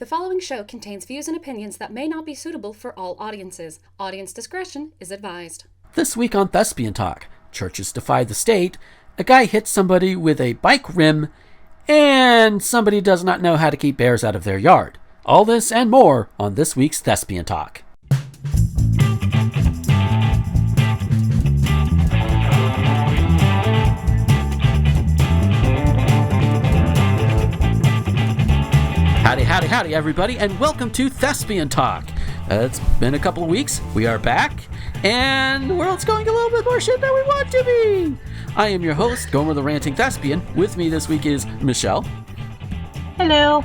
The following show contains views and opinions that may not be suitable for all audiences. Audience discretion is advised. This week on Thespian Talk, churches defy the state, a guy hits somebody with a bike rim, and somebody does not know how to keep bears out of their yard. All this and more on this week's Thespian Talk. Howdy, everybody, and welcome to Thespian Talk. It's been a couple of weeks. We are back, and the world's going a little bit more shit than we want to be. I am your host, Gomer the Ranting Thespian. With me this week is Michelle. Hello.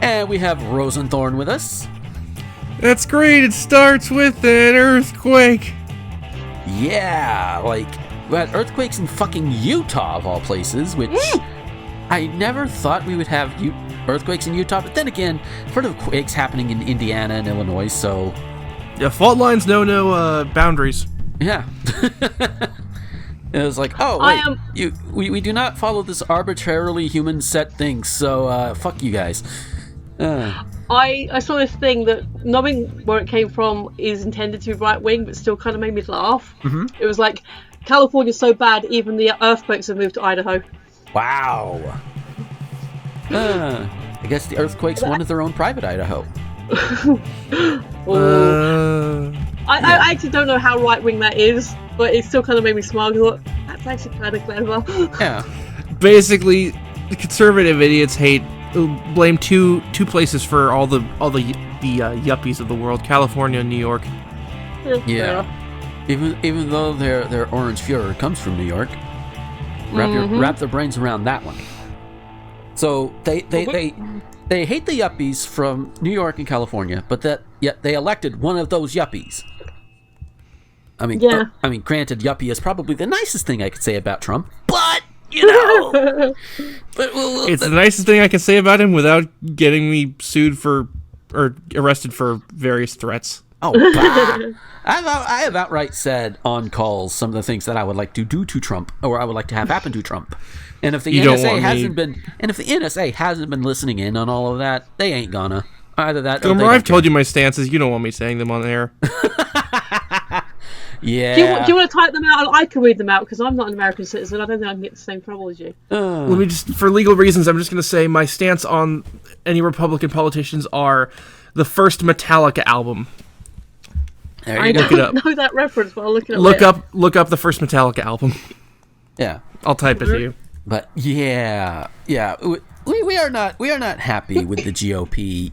And we have Rosenthorn with us. That's great. It starts with an earthquake. Yeah, like, we had earthquakes in fucking Utah, of all places, which I never thought we would have earthquakes in Utah, but then again, I've heard of quakes happening in Indiana and Illinois, so... Yeah, fault lines know no boundaries. Yeah. It was like, oh, wait, we do not follow this arbitrarily human-set thing, so fuck you guys. I saw this thing that, knowing where it came from, is intended to be right-wing, but still kind of made me laugh. Mm-hmm. It was like, California's so bad, even the earthquakes have moved to Idaho. Wow. I guess the earthquakes wanted their own private Idaho. I actually don't know how right-wing that is, but it still kind of made me smile. That's actually kind of clever. Yeah. Basically, the conservative idiots blame two places for all the yuppies of the world: California and New York. Yeah. Even though their orange Fuhrer comes from New York, wrap their brains around that one. So they hate the yuppies from New York and California, but yet they elected one of those yuppies. I mean, granted, yuppie is probably the nicest thing I could say about Trump, but you know, it's the nicest thing I can say about him without getting me sued or arrested for various threats. Oh, bah. I have outright said on calls some of the things that I would like to do to Trump, or I would like to have happen to Trump. And if the NSA hasn't been listening in on all of that, they ain't gonna. Either that. Gomer, I've told you my stances. You don't want me saying them on air. Yeah. Do you want to type them out? I can read them out because I'm not an American citizen. I don't think I can get the same trouble as you. Let me just, for legal reasons, I'm just going to say my stance on any Republican politicians are the first Metallica album. There you go. I don't know that reference, but I'll look it up. Look up the first Metallica album. Yeah. I'll type it to you. But yeah, we are not happy with the GOP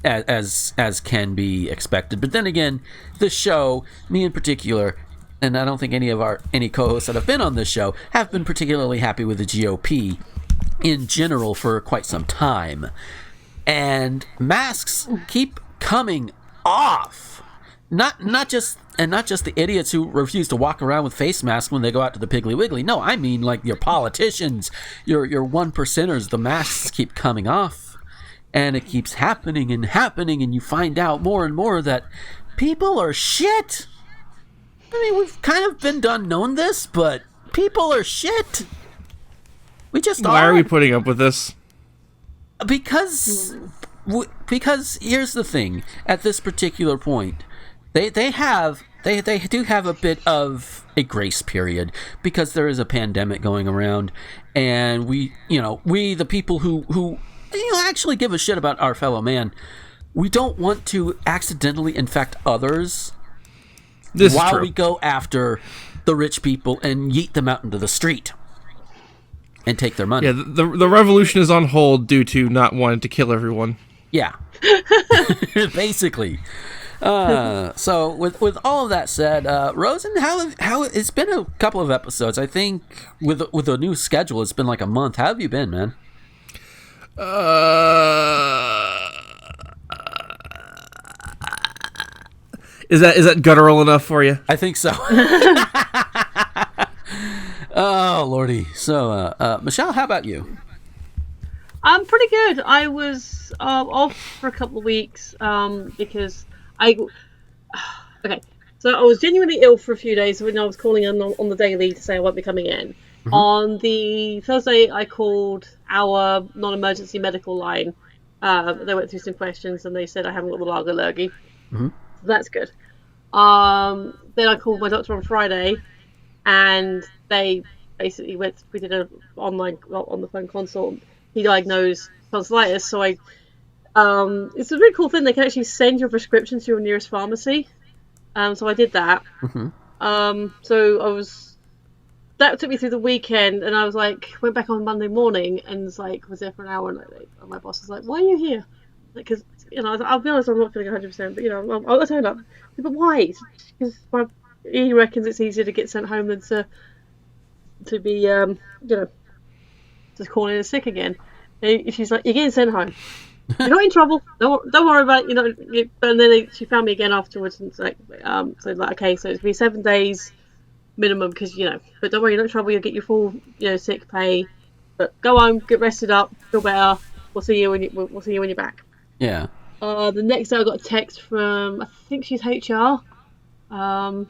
as can be expected. But then again, the show, me in particular, and I don't think any co-hosts that have been on this show have been particularly happy with the GOP in general for quite some time. And masks keep coming off. Not just the idiots who refuse to walk around with face masks when they go out to the Piggly Wiggly. No, I mean like your politicians, your one percenters. The masks keep coming off, and it keeps happening, and you find out more and more that people are shit. I mean, we've kind of been done knowing this, but people are shit. We just Why are we putting up with this? Because here's the thing. At this particular point, They do have a bit of a grace period because there is a pandemic going around, and we the people who actually give a shit about our fellow man, we don't want to accidentally infect others while we go after the rich people and yeet them out into the street and take their money. Yeah, the revolution is on hold due to not wanting to kill everyone. Yeah. Basically. So with all of that said, Rosen, how it's been a couple of episodes. I think with a new schedule, it's been like a month. How have you been, man? Is that guttural enough for you? I think so. Oh lordy. So Michelle, how about you? I'm pretty good. I was off for a couple of weeks because okay, so I was genuinely ill for a few days when I was calling in on the daily to say I won't be coming in. Mm-hmm. On the Thursday, I called our non-emergency medical line They went through some questions and they said I haven't got the lager allergy. Mm-hmm. So that's good. Then I called my doctor on Friday, and they basically we did an online on the phone consult. He diagnosed tonsillitis, so it's a really cool thing. They can actually send your prescription to your nearest pharmacy. So I did that. Mm-hmm. So that took me through the weekend, and I was like, went back on Monday morning and was there for an hour, and my boss was like, "Why are you here?" Because I'll be honest, I'm not feeling 100%, but I'll turn up. But why? Because he reckons it's easier to get sent home than to be just calling in sick again. And she's like, "You're getting sent home. You're not in trouble. Don't worry about it." And then she found me again afterwards, and it's like, okay, so it's be 7 days minimum, because but don't worry, you're not in trouble. You'll get your full sick pay. But go home, get rested up, feel better. We'll see you when you're back. Yeah. The next day I got a text from, I think she's HR. I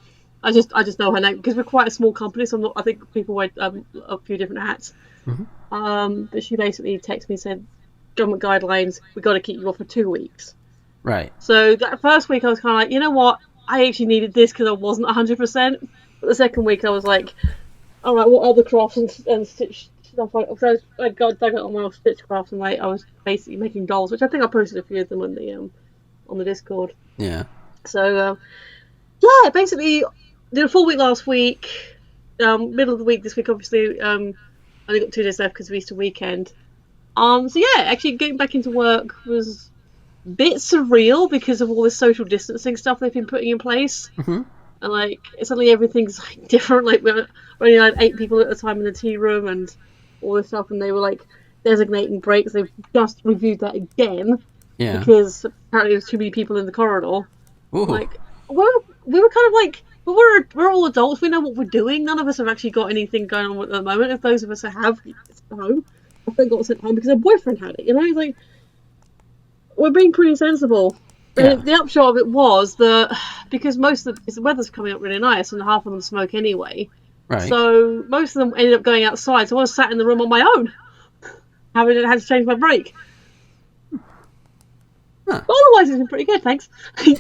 just know her name because we're quite a small company, so I think people wear a few different hats. Mm-hmm. But she basically texted me and said, government guidelines, we got to keep you off for 2 weeks. Right. So that first week I was kind of like, you know what, I actually needed this because I wasn't 100%. But the second week I was like, all right, what other crafts and stitch stuff? So I got dug on my stitch crafts, and I was basically making dolls, which I think I posted a few of them on the Discord. Yeah. So basically did a full week last week. Middle of the week this week, obviously. Only got 2 days left because of Easter weekend. So yeah, actually getting back into work was a bit surreal because of all this social distancing stuff they've been putting in place. Mm-hmm. And suddenly everything's different. We only had 8 people at a time in the tea room and all this stuff, and they were designating breaks. They've just reviewed that again. Yeah. Because apparently there's too many people in the corridor. Ooh. We were kind of but we're all adults. We know what we're doing. None of us have actually got anything going on at the moment. If those of us have, it's home. I think got sent home because her boyfriend had it. He's we're being pretty sensible. Yeah. The upshot of it was that because the weather's coming up really nice, and half of them smoke anyway. Right. So most of them ended up going outside. So I was sat in the room on my own, having had to change my break. Huh. But otherwise, it's been pretty good, thanks.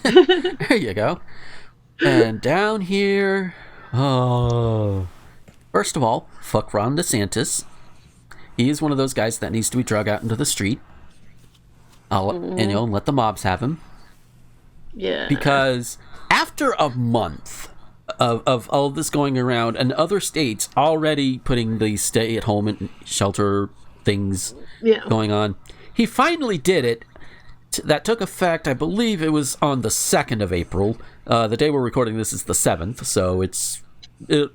There you go. And down here, first of all, fuck Ron DeSantis. He is one of those guys that needs to be drug out into the street. And let the mobs have him. Yeah. Because after a month of all this going around, and other states already putting the stay-at-home and shelter things going on, he finally did it. That took effect, I believe it was on the 2nd of April. The day we're recording this is the 7th, so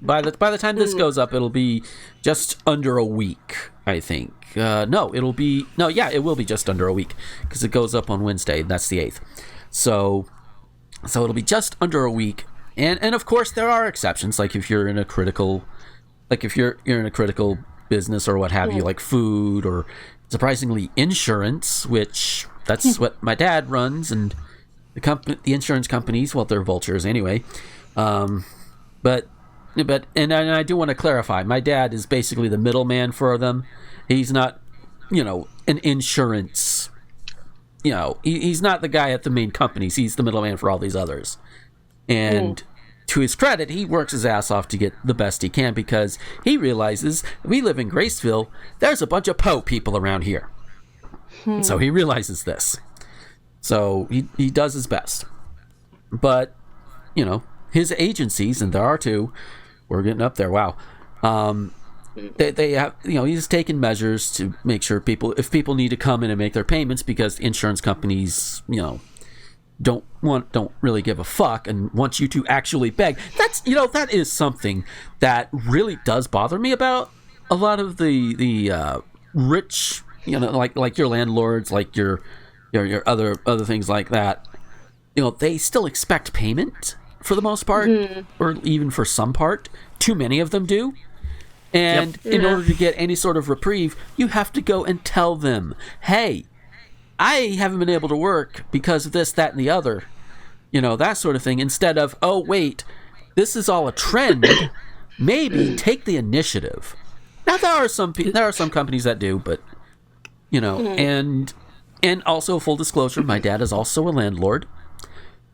by the time this goes up, it'll be just under a week, I think. It will be just under a week, because it goes up on Wednesday, that's the 8th. So it'll be just under a week, and of course there are exceptions, like if you're in a critical business or what have you, like food or surprisingly insurance, which that's what my dad runs, and the insurance companies, well, they're vultures anyway. But I do want to clarify, my dad is basically the middleman for them. He's not, an insurance. He's not the guy at the main companies. He's the middleman for all these others. And to his credit, he works his ass off to get the best he can, because he realizes we live in Graceville. There's a bunch of po people around here. And so he realizes this. So he does his best. But, his agencies, and there are 2, we're getting up there, wow. They have, he's taken measures to make sure if people need to come in and make their payments, because the insurance companies, don't really give a fuck and want you to actually beg. That is something that really does bother me about a lot of the rich, like your landlords, like your other things like that. They still expect payment for the most part, or even for some part. Too many of them do. And in order to get any sort of reprieve, you have to go and tell them, hey, I haven't been able to work because of this, that, and the other. That sort of thing. Instead of, oh, wait, this is all a trend. Maybe take the initiative. Now, there are some companies that do, but, and And also, full disclosure, my dad is also a landlord.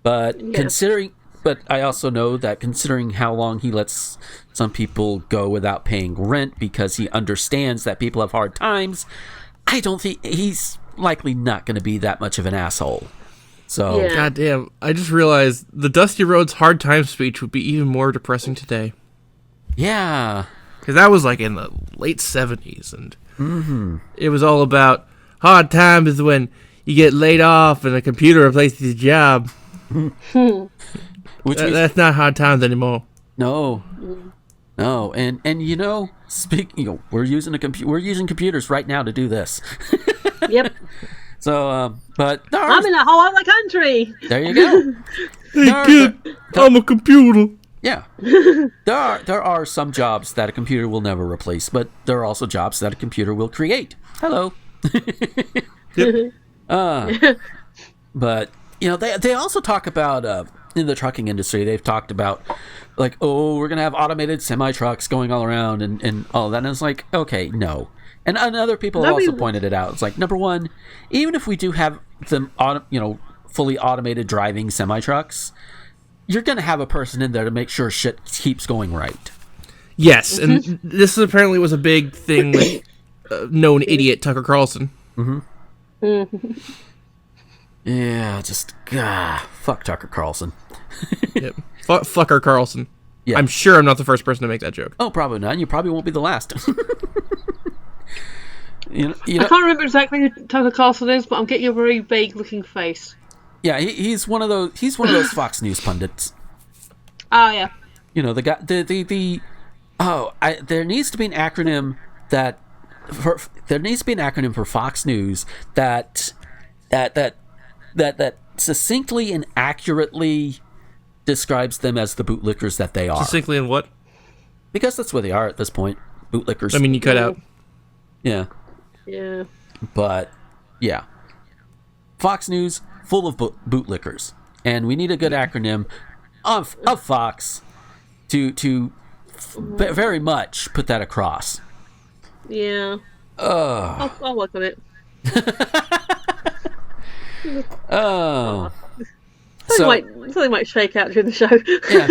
But but I also know that considering how long he lets some people go without paying rent because he understands that people have hard times, I don't think he's likely not going to be that much of an asshole. So, goddamn, I just realized the Dusty Rhodes hard time speech would be even more depressing today. Yeah. Because that was like in the late 70s, and it was all about hard times is when you get laid off and a computer replaces your job. That's not hard times anymore. No. And we're using computers right now to do this. Yep. So, but I'm in a whole other country. There you go. Hey kid, I'm a computer. Yeah. There are some jobs that a computer will never replace, but there are also jobs that a computer will create. Hello. Yep. But they also talk about in the trucking industry, they've talked about like, oh, we're gonna have automated semi trucks going all around and all that. And it's like, okay, no. And other people have also pointed it out. It's like, number one, even if we do have them, fully automated driving semi trucks, you're gonna have a person in there to make sure shit keeps going right. Yes, and this apparently was a big thing with known idiot Tucker Carlson. Yeah, just fuck Tucker Carlson. Yep. Fucker Carlson. Yeah. I'm sure I'm not the first person to make that joke. Oh, probably not. You probably won't be the last. I can't remember exactly who Tucker Carlson is, but I'm getting a very vague-looking face. Yeah, he's one of those. He's one of those Fox News pundits. Oh yeah. The guy. There needs to be an acronym for Fox News that succinctly and accurately describes them as the bootlickers that they are. Succinctly in what? Because that's where they are at this point. Bootlickers. I mean, you cut out. Yeah. Yeah. But yeah, Fox News full of bootlickers, and we need a good acronym of Fox to very much put that across. Yeah. I'll work on it. Oh. Something might shake out during the show. Yeah.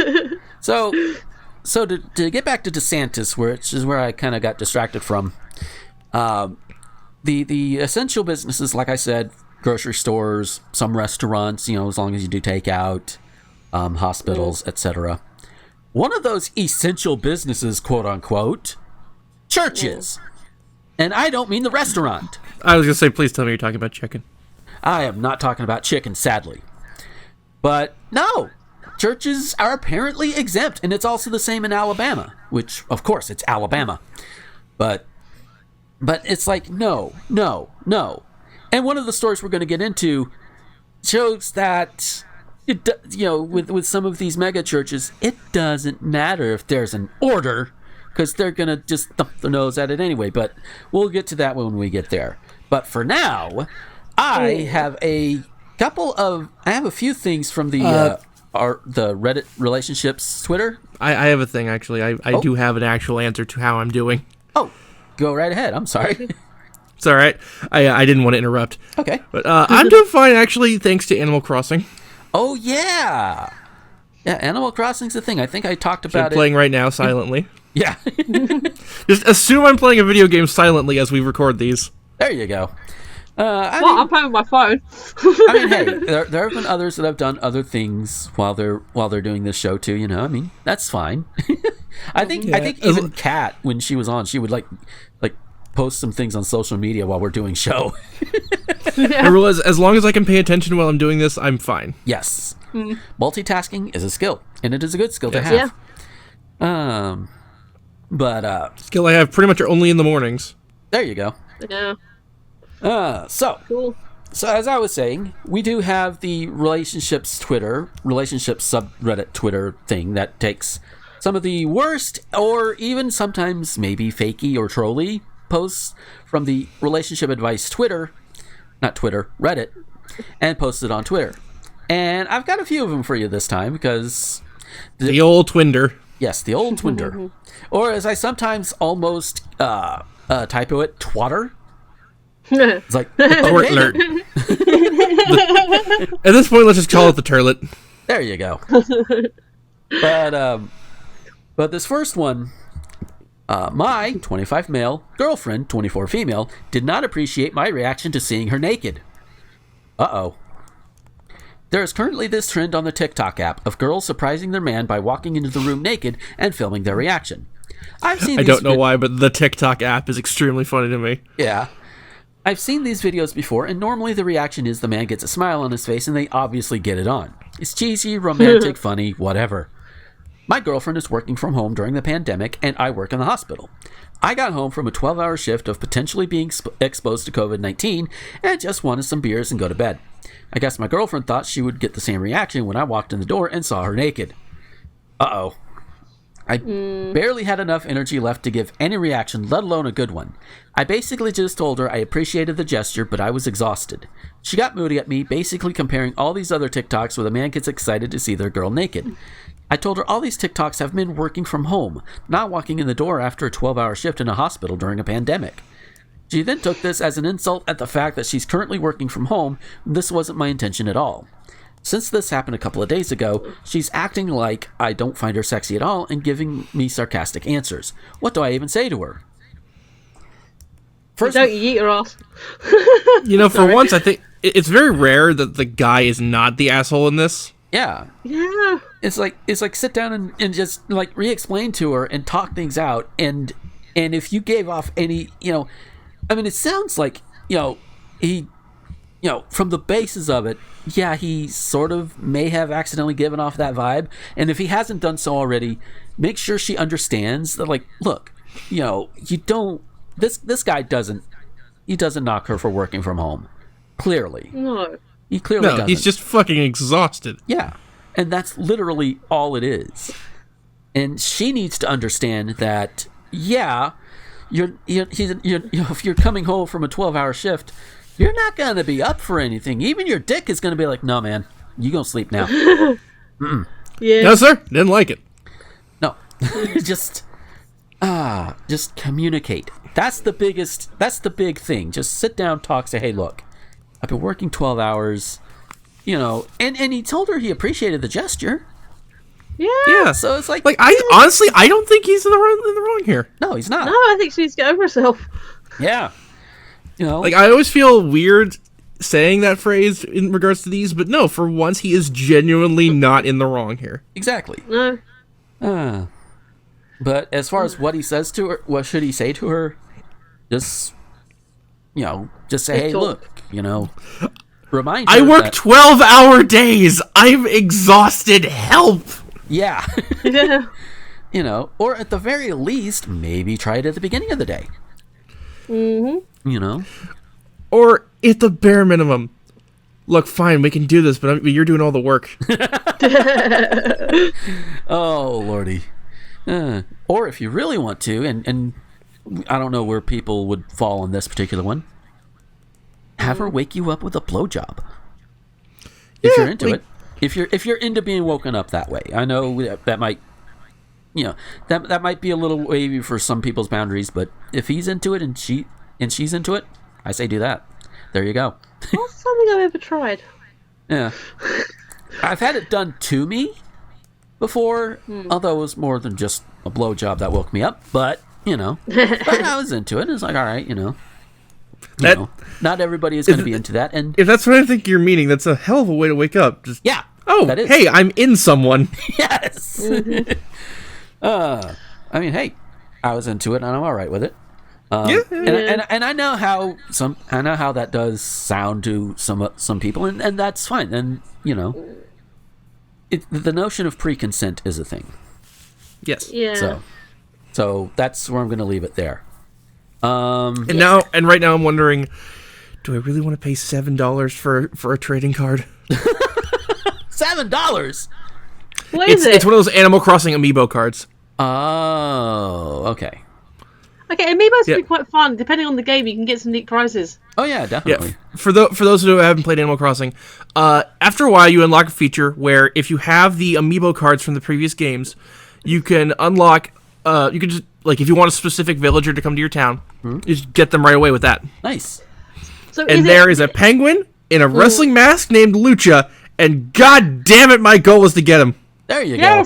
So to get back to DeSantis, which is where I kind of got distracted from, the essential businesses, like I said, grocery stores, some restaurants, as long as you do takeout, hospitals, etc. One of those essential businesses, quote unquote, churches. And I don't mean the restaurant. I was going to say, please tell me you're talking about chicken. I am not talking about chicken, sadly. But no, churches are apparently exempt, and it's also the same in Alabama, which, of course, it's Alabama. But it's like, no. And one of the stories we're going to get into shows that, with some of these mega churches, it doesn't matter if there's an order, because they're going to just thump their nose at it anyway. But we'll get to that when we get there. But for now, I have a few things from the Reddit relationships Twitter. I have a thing, actually. I do have an actual answer to how I'm doing. Oh, go right ahead. I'm sorry. It's all right. I didn't want to interrupt. Okay. But I'm doing fine, actually, thanks to Animal Crossing. Oh, yeah. Yeah, Animal Crossing's a thing. I think I talked about I'm playing right now silently. Yeah. Just assume I'm playing a video game silently as we record these. There you go. I'm playing with my phone. I mean, hey, there have been others that have done other things while they're doing this show too. I mean, that's fine. I think even Kat, when she was on, she would like post some things on social media while we're doing show. I realize as long as I can pay attention while I'm doing this, I'm fine. Yes, multitasking is a skill, and it is a good skill to have. Yeah. Skill I have pretty much only in the mornings. There you go. Yeah. So Cool. So as I was saying, we do have the relationships subreddit Twitter thing that takes some of the worst, or even sometimes maybe fakey or trolly posts from the relationship advice Reddit, and posts it on Twitter. And I've got a few of them for you this time because the old Twinder. Yes, the old Twinder, or as I sometimes almost typo it, twatter. It's like, Turlet. At this point, let's just call it the turlet. there you go. But this first one, my 25 male girlfriend, 24 female, did not appreciate my reaction to seeing her naked. Uh-oh. There is currently this trend on the TikTok app of girls surprising their man by walking into the room naked and filming their reaction. I don't know why, but the TikTok app is extremely funny to me. Yeah. I've seen these videos before, and normally the reaction is the man gets a smile on his face and they obviously get it on. It's cheesy, romantic, funny, whatever. My girlfriend is working from home during the pandemic, and I work in the hospital. I got home from a 12-hour shift of potentially being exposed to COVID-19 and just wanted some beers and go to bed. I guess my girlfriend thought she would get the same reaction when I walked in the door and saw her naked. Uh-oh. I barely had enough energy left to give any reaction, let alone a good one. I basically just told her I appreciated the gesture, but I was exhausted. She got moody at me, basically comparing all these other TikToks where the man gets excited to see their girl naked. I told her all these TikToks have men working from home, not walking in the door after a 12-hour shift in a hospital during a pandemic. She then took this as an insult at the fact that she's currently working from home. This wasn't my intention at all. Since this happened a couple of days ago, she's acting like I don't find her sexy at all and giving me sarcastic answers. What do I even say to her? First, don't eat her off. For once, I think it's very rare that the guy is not the asshole in this. Yeah. Yeah. It's like sit down and just like re-explain to her and talk things out. And if you gave off any, it sounds like, he, from the basis of it, yeah, he sort of may have accidentally given off that vibe. And if he hasn't done so already, make sure she understands that, like, look, you don't, this guy doesn't knock her for working from home. Clearly. No. He clearly doesn't. He's just fucking exhausted. Yeah. And that's literally all it is. And she needs to understand that, yeah, if you're coming home from a 12-hour shift, you're not going to be up for anything. Even your dick is going to be like, no, man, you going to sleep now. Yeah. No, sir. Didn't like it. No. just communicate. That's the big thing. Just sit down, talk, say, hey, look, I've been working 12 hours, and he told her he appreciated the gesture. Yeah. So it's like I don't think he's in the wrong here. No, he's not. No, I think she needs to get over herself. Yeah. I always feel weird saying that phrase in regards to these, but no, for once he is genuinely not in the wrong here. Exactly. No. But as far as what he says to her, what should he say to her? Just say, hey, look, remind her I work 12-hour days. I'm exhausted. Help. Yeah. Yeah. Or at the very least, maybe try it at the beginning of the day. Mm-hmm. Or at the bare minimum, look, fine, we can do this, but you're doing all the work. Oh, Lordy. Or if you really want to, and I don't know where people would fall on this particular one, have her wake you up with a blowjob. If you're into it. If you're into being woken up that way. I know that might, that might be a little wavy for some people's boundaries, but if he's into it and she's into it, I say do that. There you go. Not something I've ever tried. Yeah. I've had it done to me before, although it was more than just a blowjob that woke me up, but, but I was into it. It's like, all right, not everybody is going to be into that. And if that's what I think you're meaning, that's a hell of a way to wake up. Just, yeah. Oh, that is. Hey, I'm in someone. Yes. Mm-hmm. Hey, I was into it and I'm all right with it. Yeah. And I know how that does sound to some people, and that's fine. And the notion of pre-consent is a thing. Yes. Yeah. So that's where I'm going to leave it there. And right now I'm wondering, do I really want to pay $7 for a trading card? $7. What is it? It's one of those Animal Crossing amiibo cards. Oh, okay. Okay, amiibos can be quite fun. Depending on the game, you can get some neat prizes. Oh yeah, definitely. Yeah. For those who haven't played Animal Crossing, after a while you unlock a feature where if you have the amiibo cards from the previous games, you can unlock. You can just if you want a specific villager to come to your town, you just get them right away with that. Nice. and there is a penguin in a wrestling mask named Lucha, and god damn it, my goal is to get him. There you go.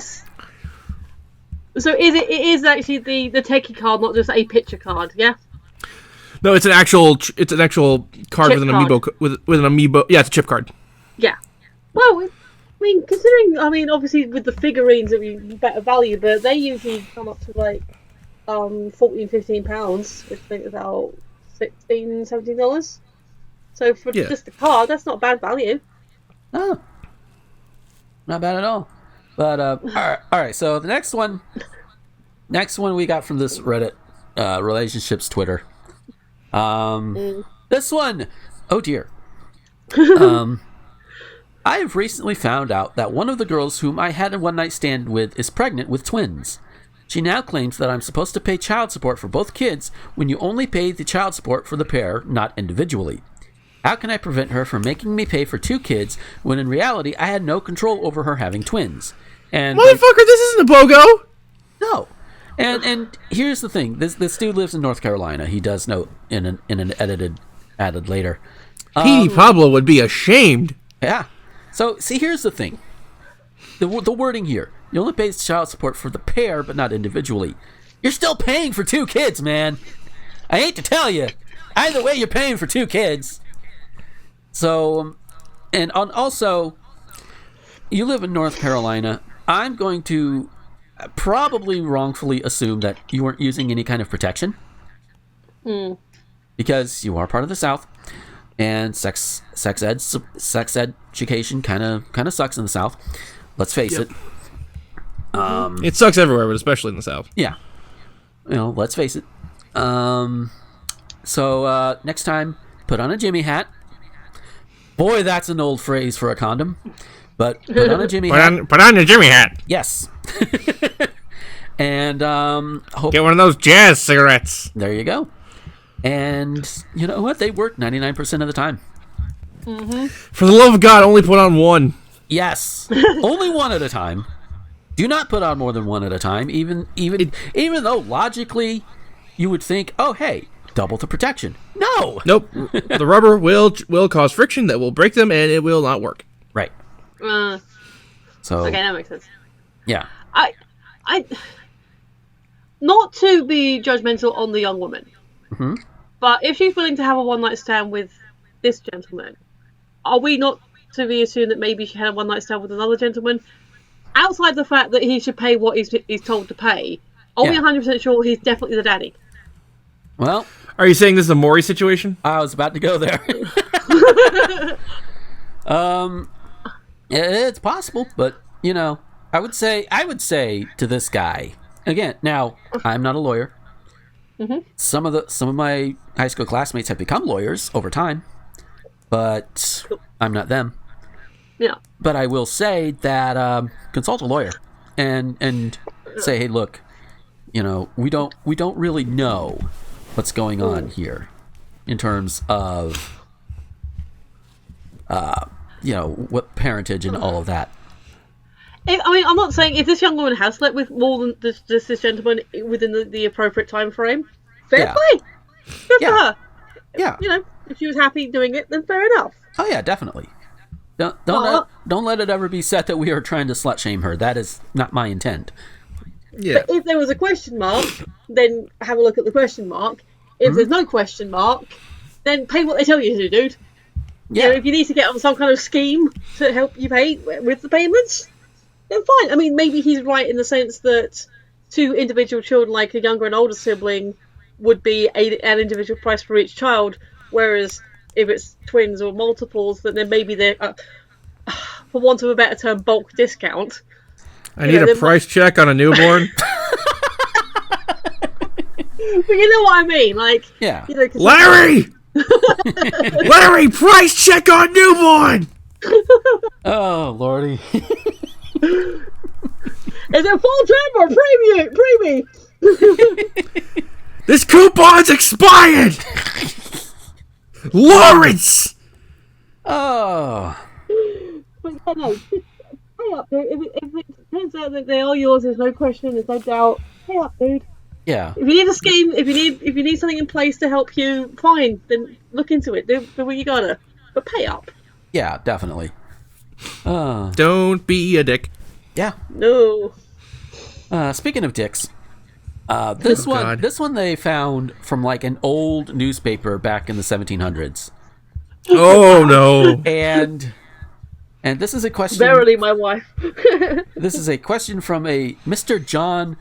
So it is actually the techie card, not just a picture card, yeah? No, it's an actual card chip with an amiibo with an amiibo. Yeah, it's a chip card. Yeah. Well, I mean, considering, obviously with the figurines it'd be better value, but they usually come up to like £14-15, which I think is about $16-17. So for just the card, that's not bad value. No, not bad at all. But all right. So the next one we got from this Reddit relationships Twitter. This one, oh dear. I have recently found out that one of the girls whom I had a one-night stand with is pregnant with twins. She now claims that I'm supposed to pay child support for both kids when you only pay the child support for the pair, not individually. How can I prevent her from making me pay for 2 kids when in reality I had no control over her having twins? And motherfucker, this isn't a BOGO! No. And here's the thing. This dude lives in North Carolina. He does note in an added later. Petey Pablo would be ashamed. Yeah. So, see, here's the thing. The wording here. You only pay child support for the pair, but not individually. You're still paying for 2 kids, man. I hate to tell you. Either way, you're paying for 2 kids. So, and also, you live in North Carolina. I'm going to probably wrongfully assume that you weren't using any kind of protection. Because you are part of the South. And sex education kind of sucks in the South. Let's face it. It sucks everywhere, but especially in the South. Yeah. Let's face it. So next time, put on a Jimmy hat. Boy, that's an old phrase for a condom. But put on a Jimmy hat. Put on your Jimmy hat. Yes. And get one of those jazz cigarettes. There you go. And you know what? They work 99% of the time. For the love of God, only put on one. Yes. Only one at a time. Do not put on more than one at a time, even though logically you would think, oh, hey, double the protection. No. Nope. The rubber will cause friction that will break them, and it will not work. Right. So. Okay, that makes sense. Yeah. I not to be judgmental on the young woman, but if she's willing to have a one-night stand with this gentleman, are we not to be assumed that maybe she had a one-night stand with another gentleman? Outside the fact that he should pay what he's told to pay, are we 100% sure he's definitely the daddy? Well, are you saying this is a Maury situation? I was about to go there. It's possible, but I would say to this guy again. Now, I'm not a lawyer. Some of my high school classmates have become lawyers over time, but I'm not them. Yeah. But I will say that consult a lawyer and say, hey, look, we don't really know what's going on here in terms of what parentage and all of that. I'm not saying if this young woman has slept with more than this gentleman within the appropriate time frame, fair play. Good for her. Yeah. If she was happy doing it, then fair enough. Oh yeah, definitely. Don't let it ever be said that we are trying to slut shame her. That is not my intent. Yeah. But if there was a question mark, then have a look at the question mark. If there's no question mark, then pay what they tell you to, dude. Yeah. If you need to get on some kind of scheme to help you pay with the payments, then fine. I mean, maybe he's right in the sense that 2 individual children, like a younger and older sibling, would be an individual price for each child, whereas if it's twins or multiples, then maybe they're, for want of a better term, bulk discount. I need a price check on a newborn. But you know what I mean, like, yeah. Larry, Larry, price check on newborn. Oh lordy. Is it full term or premium? This coupon's expired. Lawrence. Oh. But no, pay up, dude. If it turns out that they are yours, there's no question, there's no doubt. Pay up, dude. Yeah. If you need a scheme, if you need something in place to help you, fine, then look into it. Do what you gotta, but pay up. Yeah, definitely. Don't be a dick. Yeah. No. Speaking of dicks, this God. one they found from like an old newspaper back in the 1700s, Oh no. and this is a question. Verily, my wife. This is a question from a Mr. John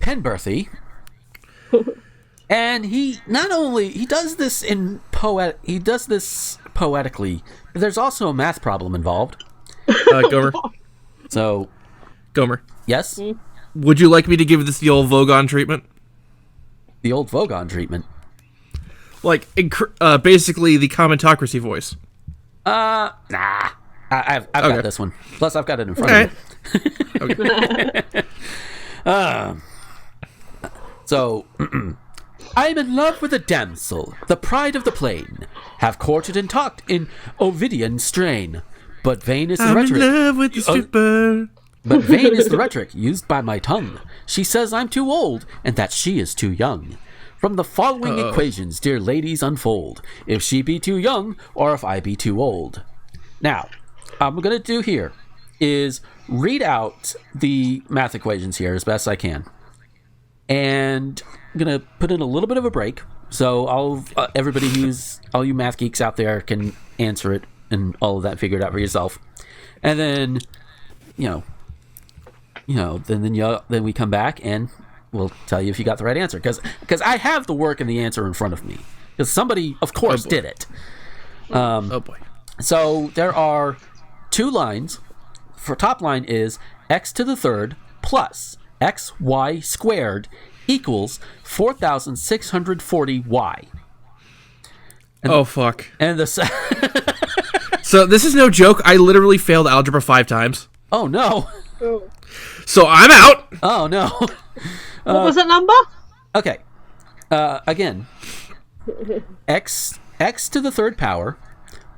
Penberthy, and he does this poetically, but there's also a math problem involved. Gomer. So, Gomer. yes, Would you like me to give this the old Vogon treatment? the old Vogon treatment. Like, basically the commentocracy voice. Nah. I've Okay. got this one. Plus, I've got it in front of me. Okay. So, I am in love with a damsel, the pride of the plain, have courted and talked in Ovidian strain, but vain is the I'm rhetoric. in love with the stripper. But vain is the rhetoric used by my tongue. She says I'm too old, and that she is too young. From the following equations, dear ladies, unfold, if she be too young, or if I be too old. Now, what I'm going to do here is read out the math equations here as best I can. And I'm going to put in a little bit of a break, so all you math geeks out there can answer it and all of that figure it out for yourself. And then, then we come back and we'll tell you if you got the right answer. Because I have the work and the answer in front of me. Because somebody, of course, did it. Oh boy. So there are two lines. For top line is x to the third plus xy squared equals 4,640y. Oh fuck. And the So this is no joke. I literally failed algebra 5 times. oh no, So I'm out. oh no. What was that number? Okay. Again, x to the third power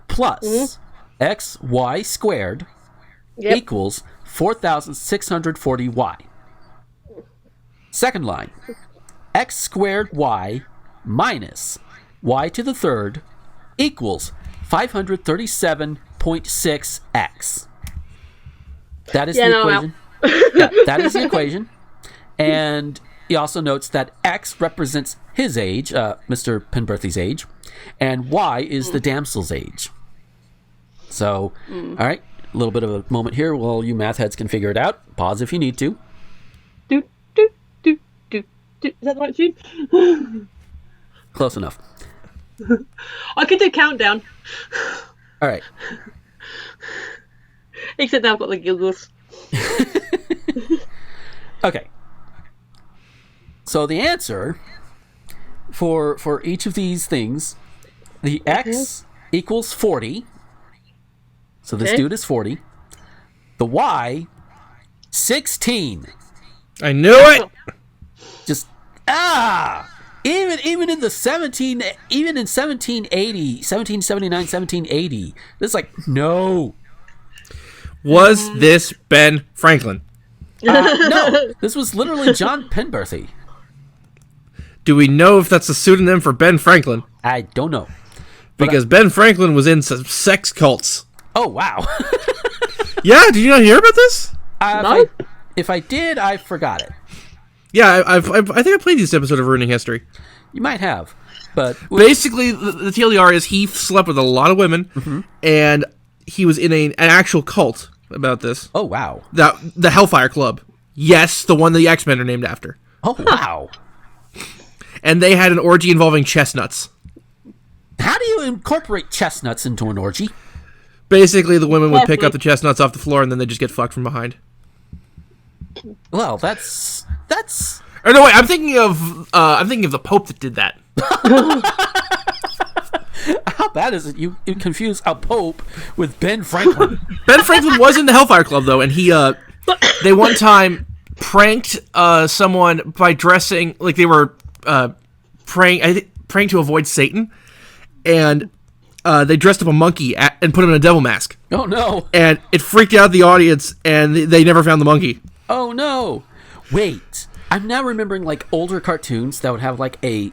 plus xy squared equals 4,640y. Second line, x squared y minus y to the third equals 537.6x. That is the equation. Yeah, that is the equation. And he also notes that x represents his age, Mr. Penberthy's age, and y is the damsel's age. So, all right, a little bit of a moment here while you math heads can figure it out. Pause if you need to. Do, do, do, do, do. Is that the right tune? Close enough. I can do countdown. All right. Except now I've got the giggles. Okay. So the answer for each of these things, the x equals 40. So this dude is 40. The y, 16. I knew it. Just even in the 1779, 1780. This is like no. Was this Ben Franklin? No. This was literally John Penberthy. Do we know if that's a pseudonym for Ben Franklin? I don't know. Because Ben Franklin was in some sex cults. Oh wow. Yeah, did you not hear about this? No? If I did, I forgot it. Yeah, I think I played this episode of Ruining History. You might have, but Basically, the TLDR is he slept with a lot of women, and he was in an actual cult about this. oh wow. The Hellfire Club. Yes, the one the X-Men are named after. Oh wow. And they had an orgy involving chestnuts. How do you incorporate chestnuts into an orgy? Basically, the women would pick up the chestnuts off the floor, and then they just get fucked from behind. Well, that's. Or no, wait, I'm thinking of the Pope that did that. How bad is it? You confuse a pope with Ben Franklin. Ben Franklin was in the Hellfire Club though, and they one time pranked someone by dressing like they were praying to avoid Satan, and they dressed up a monkey and put him in a devil mask. Oh no! And it freaked out the audience, and they never found the monkey. Oh no! Wait. I'm now remembering like older cartoons that would have like a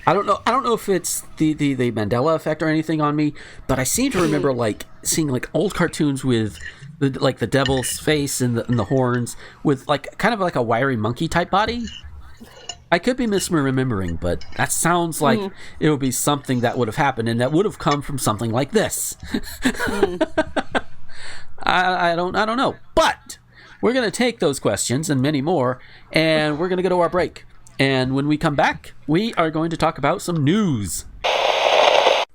I don't know if it's the Mandela effect or anything on me, but I seem to remember like seeing like old cartoons with the devil's face and the horns with like kind of like a wiry monkey type body. I could be misremembering, but that sounds like it would be something that would have happened, and that would have come from something like this. I don't know, but we're going to take those questions and many more, and we're going to go to our break. And when we come back, we are going to talk about some news.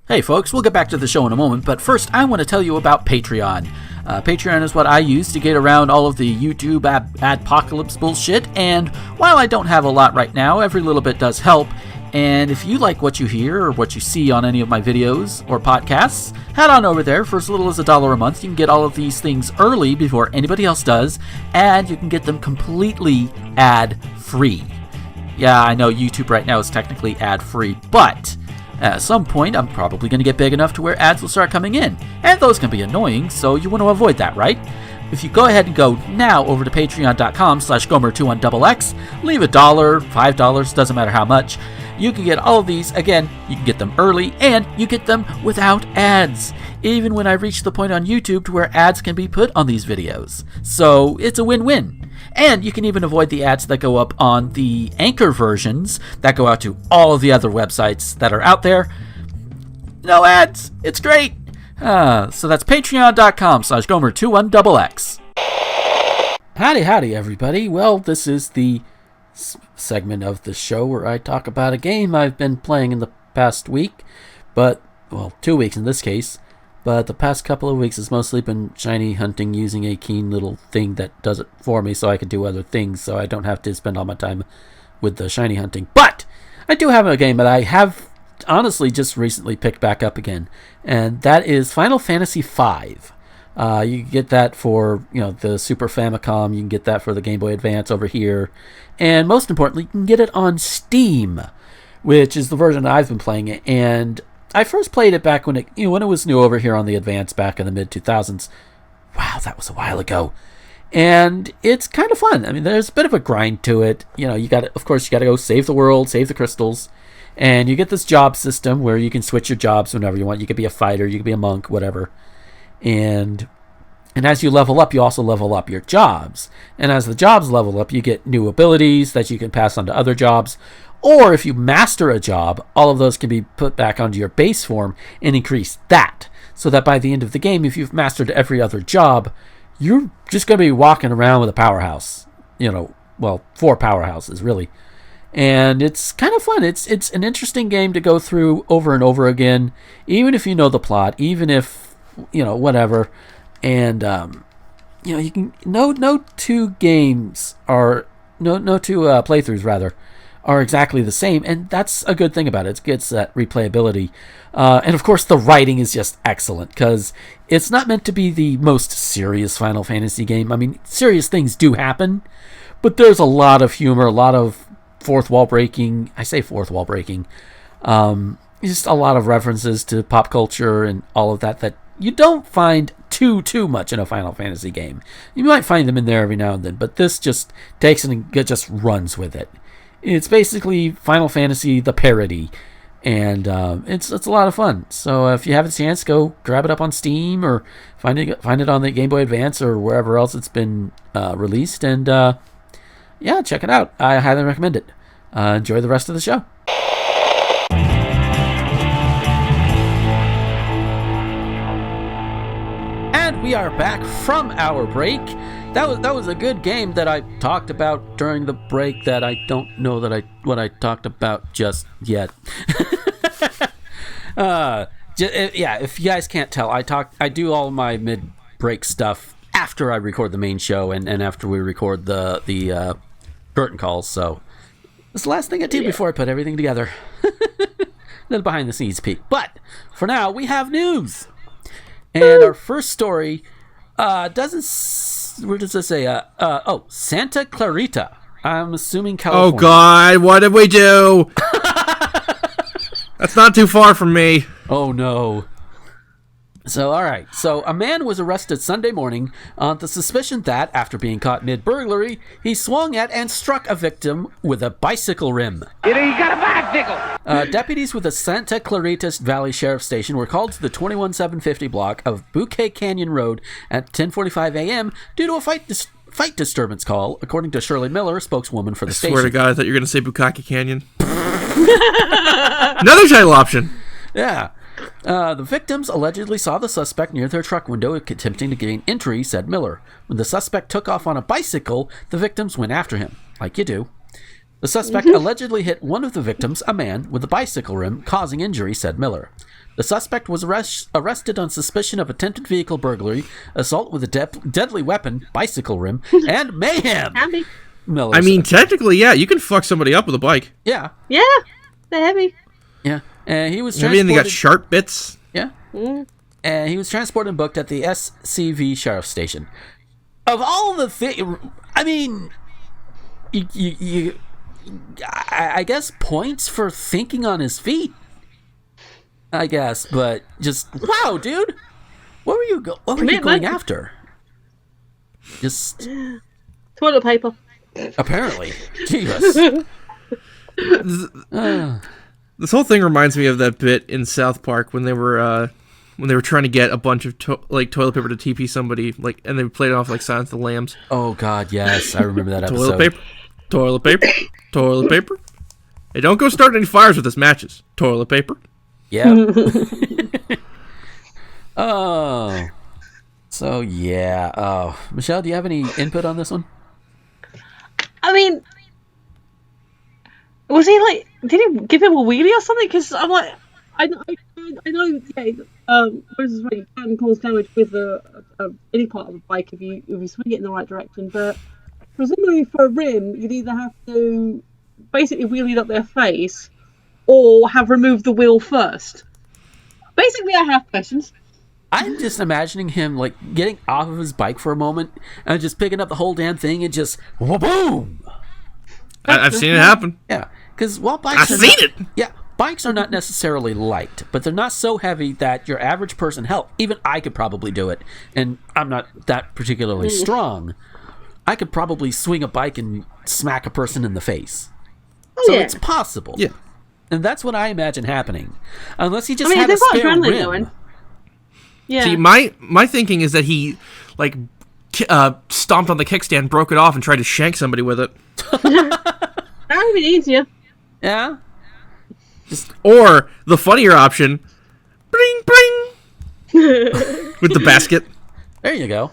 Hey folks, we'll get back to the show in a moment, but first I want to tell you about Patreon. Patreon is what I use to get around all of the YouTube adpocalypse bullshit, and while I don't have a lot right now, every little bit does help. And if you like what you hear or what you see on any of my videos or podcasts, head on over there. For as little as $1 a month, you can get all of these things early before anybody else does, and you can get them completely ad-free. Yeah, I know YouTube right now is technically ad-free, but at some point I'm probably going to get big enough to where ads will start coming in, and those can be annoying, so you want to avoid that, right? If you go ahead and go now over to patreon.com/gomer21xx, leave $1, $5, doesn't matter how much, you can get all of these. Again, you can get them early, and you get them without ads, even when I reach the point on YouTube to where ads can be put on these videos. So it's a win-win. And you can even avoid the ads that go up on the Anchor versions that go out to all of the other websites that are out there. No ads. It's great. So that's patreon.com/gomer21xx. Howdy, everybody. Well, this is the segment of the show where I talk about a game I've been playing in the past week. But, well, 2 weeks in this case. But the past couple of weeks has mostly been shiny hunting using a keen little thing that does it for me so I can do other things, so I don't have to spend all my time with the shiny hunting. But I do have a game that I have honestly just recently picked back up again, and that is Final Fantasy V. You can get that for the Super Famicom, you can get that for the Game Boy Advance over here, and most importantly, you can get it on Steam, which is the version I've been playing it, and I first played it back when it was new over here on the Advance back in the mid-2000s. Wow, that was a while ago. And it's kind of fun. I mean, there's a bit of a grind to it. You got to go save the world, save the crystals. And you get this job system where you can switch your jobs whenever you want. You could be a fighter, you could be a monk, whatever. And as you level up, you also level up your jobs. And as the jobs level up, you get new abilities that you can pass on to other jobs. Or if you master a job, all of those can be put back onto your base form and increase that. So that by the end of the game, if you've mastered every other job, you're just going to be walking around with a powerhouse. 4 powerhouses, really. And it's kind of fun. It's an interesting game to go through over and over again, even if you know the plot, even if, whatever. And, you can, no two games are, no two playthroughs, rather, are exactly the same, and that's a good thing about it. It gets that replayability. And of course, the writing is just excellent, because it's not meant to be the most serious Final Fantasy game. I mean, serious things do happen, but there's a lot of humor, a lot of fourth wall breaking. I say fourth wall breaking. Just a lot of references to pop culture and all of that you don't find too much in a Final Fantasy game. You might find them in there every now and then, but this just takes it and just runs with it. It's basically Final Fantasy, the parody, and it's a lot of fun. So if you have a chance, go grab it up on Steam or find it on the Game Boy Advance or wherever else it's been released, and check it out. I highly recommend it. Enjoy the rest of the show. And we are back from our break. That was a good game that I talked about during the break that I don't know what I talked about just yet. If you guys can't tell, I do all my mid-break stuff after I record the main show and after we record the curtain calls. So it's the last thing I do before I put everything together. Little behind the scenes peek. But for now, we have news, and our first story doesn't. Where does it say? Santa Clarita. I'm assuming California. Oh, God. What did we do? That's not too far from me. Oh, no. So, all right. So, a man was arrested Sunday morning on the suspicion that, after being caught mid-burglary, he swung at and struck a victim with a bicycle rim. You got a bicycle! Deputies with the Santa Clarita Valley Sheriff's Station were called to the 21750 block of Bouquet Canyon Road at 10:45 a.m. due to a fight disturbance call, according to Shirley Miller, spokeswoman for the station. Swear to God, I thought you were going to say Bukkake Canyon. Another title option. Yeah. The victims allegedly saw the suspect near their truck window attempting to gain entry, said Miller. When the suspect took off on a bicycle, the victims went after him, like you do. The suspect allegedly hit one of the victims, a man, with a bicycle rim, causing injury, said Miller. The suspect was arrested on suspicion of attempted vehicle burglary, assault with a deadly weapon, bicycle rim, and mayhem. Miller said. Technically, yeah, you can fuck somebody up with a bike. Yeah. Yeah, they're heavy. Yeah. And he was Maybe transported. they got sharp bits. Yeah. And he was transported and booked at the SCV Sheriff's Station. Of all the things, I mean, I guess points for thinking on his feet. I guess, but just wow, dude, what were you going after? Just Toilet paper. Apparently, Jesus. This whole thing reminds me of that bit in South Park when they were trying to get a bunch of toilet paper to TP somebody, and they played it off like Silence of the Lambs. Oh God, yes, I remember that episode. Toilet paper. Hey, don't go starting any fires with this matches. Toilet paper. Yeah. Oh. So yeah. Oh, Michelle, do you have any input on this one? I mean, was he did he give him a wheelie or something? Because I'm like, I know, whereas you can cause damage with any part of a bike if you swing it in the right direction, but presumably for a rim, you'd either have to basically wheelie it up their face or have removed the wheel first. Basically, I have questions. I'm just imagining him getting off of his bike for a moment and just picking up the whole damn thing and just boom. I've seen it happen. Yeah, because bikes bikes are not necessarily light, but they're not so heavy that your average person, hell, even I could probably do it, and I'm not that particularly strong. I could probably swing a bike and smack a person in the face. So it's possible. Yeah. And that's what I imagine happening. Unless he just had a spare rim. Going. Yeah. See, my thinking is that he, stomped on the kickstand, broke it off, and tried to shank somebody with it. That would be easier. Yeah. Or, the funnier option, bring, with the basket. There you go.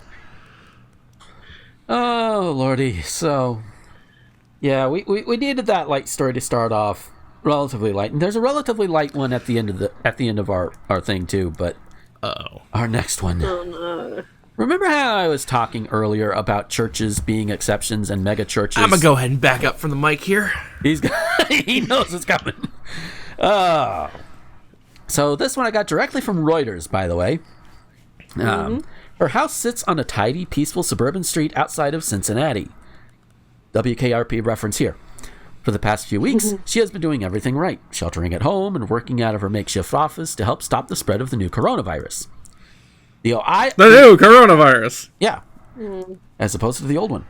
Oh, Lordy. So, yeah, we needed that light story to start off. Relatively light, and there's a relatively light one at the end of our thing too. But our next one. Oh no! Remember how I was talking earlier about churches being exceptions and mega churches? I'm gonna go ahead and back up from the mic here. He knows it's coming. So this one I got directly from Reuters, by the way. Her house sits on a tidy, peaceful suburban street outside of Cincinnati. WKRP reference here. For the past few weeks, she has been doing everything right, sheltering at home and working out of her makeshift office to help stop the spread of the new coronavirus. The new coronavirus! Yeah. As opposed to the old one.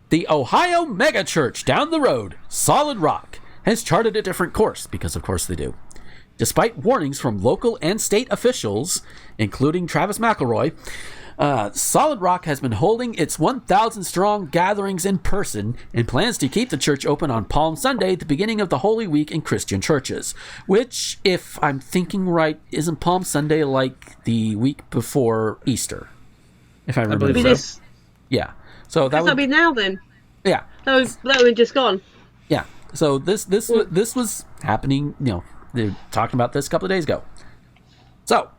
The Ohio megachurch down the road, Solid Rock, has charted a different course, because of course they do. Despite warnings from local and state officials, including Travis McElroy, Solid Rock has been holding its 1,000-strong gatherings in person and plans to keep the church open on Palm Sunday, the beginning of the Holy Week in Christian churches. Which, if I'm thinking right, isn't Palm Sunday like the week before Easter? If I remember so. Yeah. So that'll be now then. Yeah. That would just gone. Yeah. So this was happening. They were talking about this a couple of days ago. So.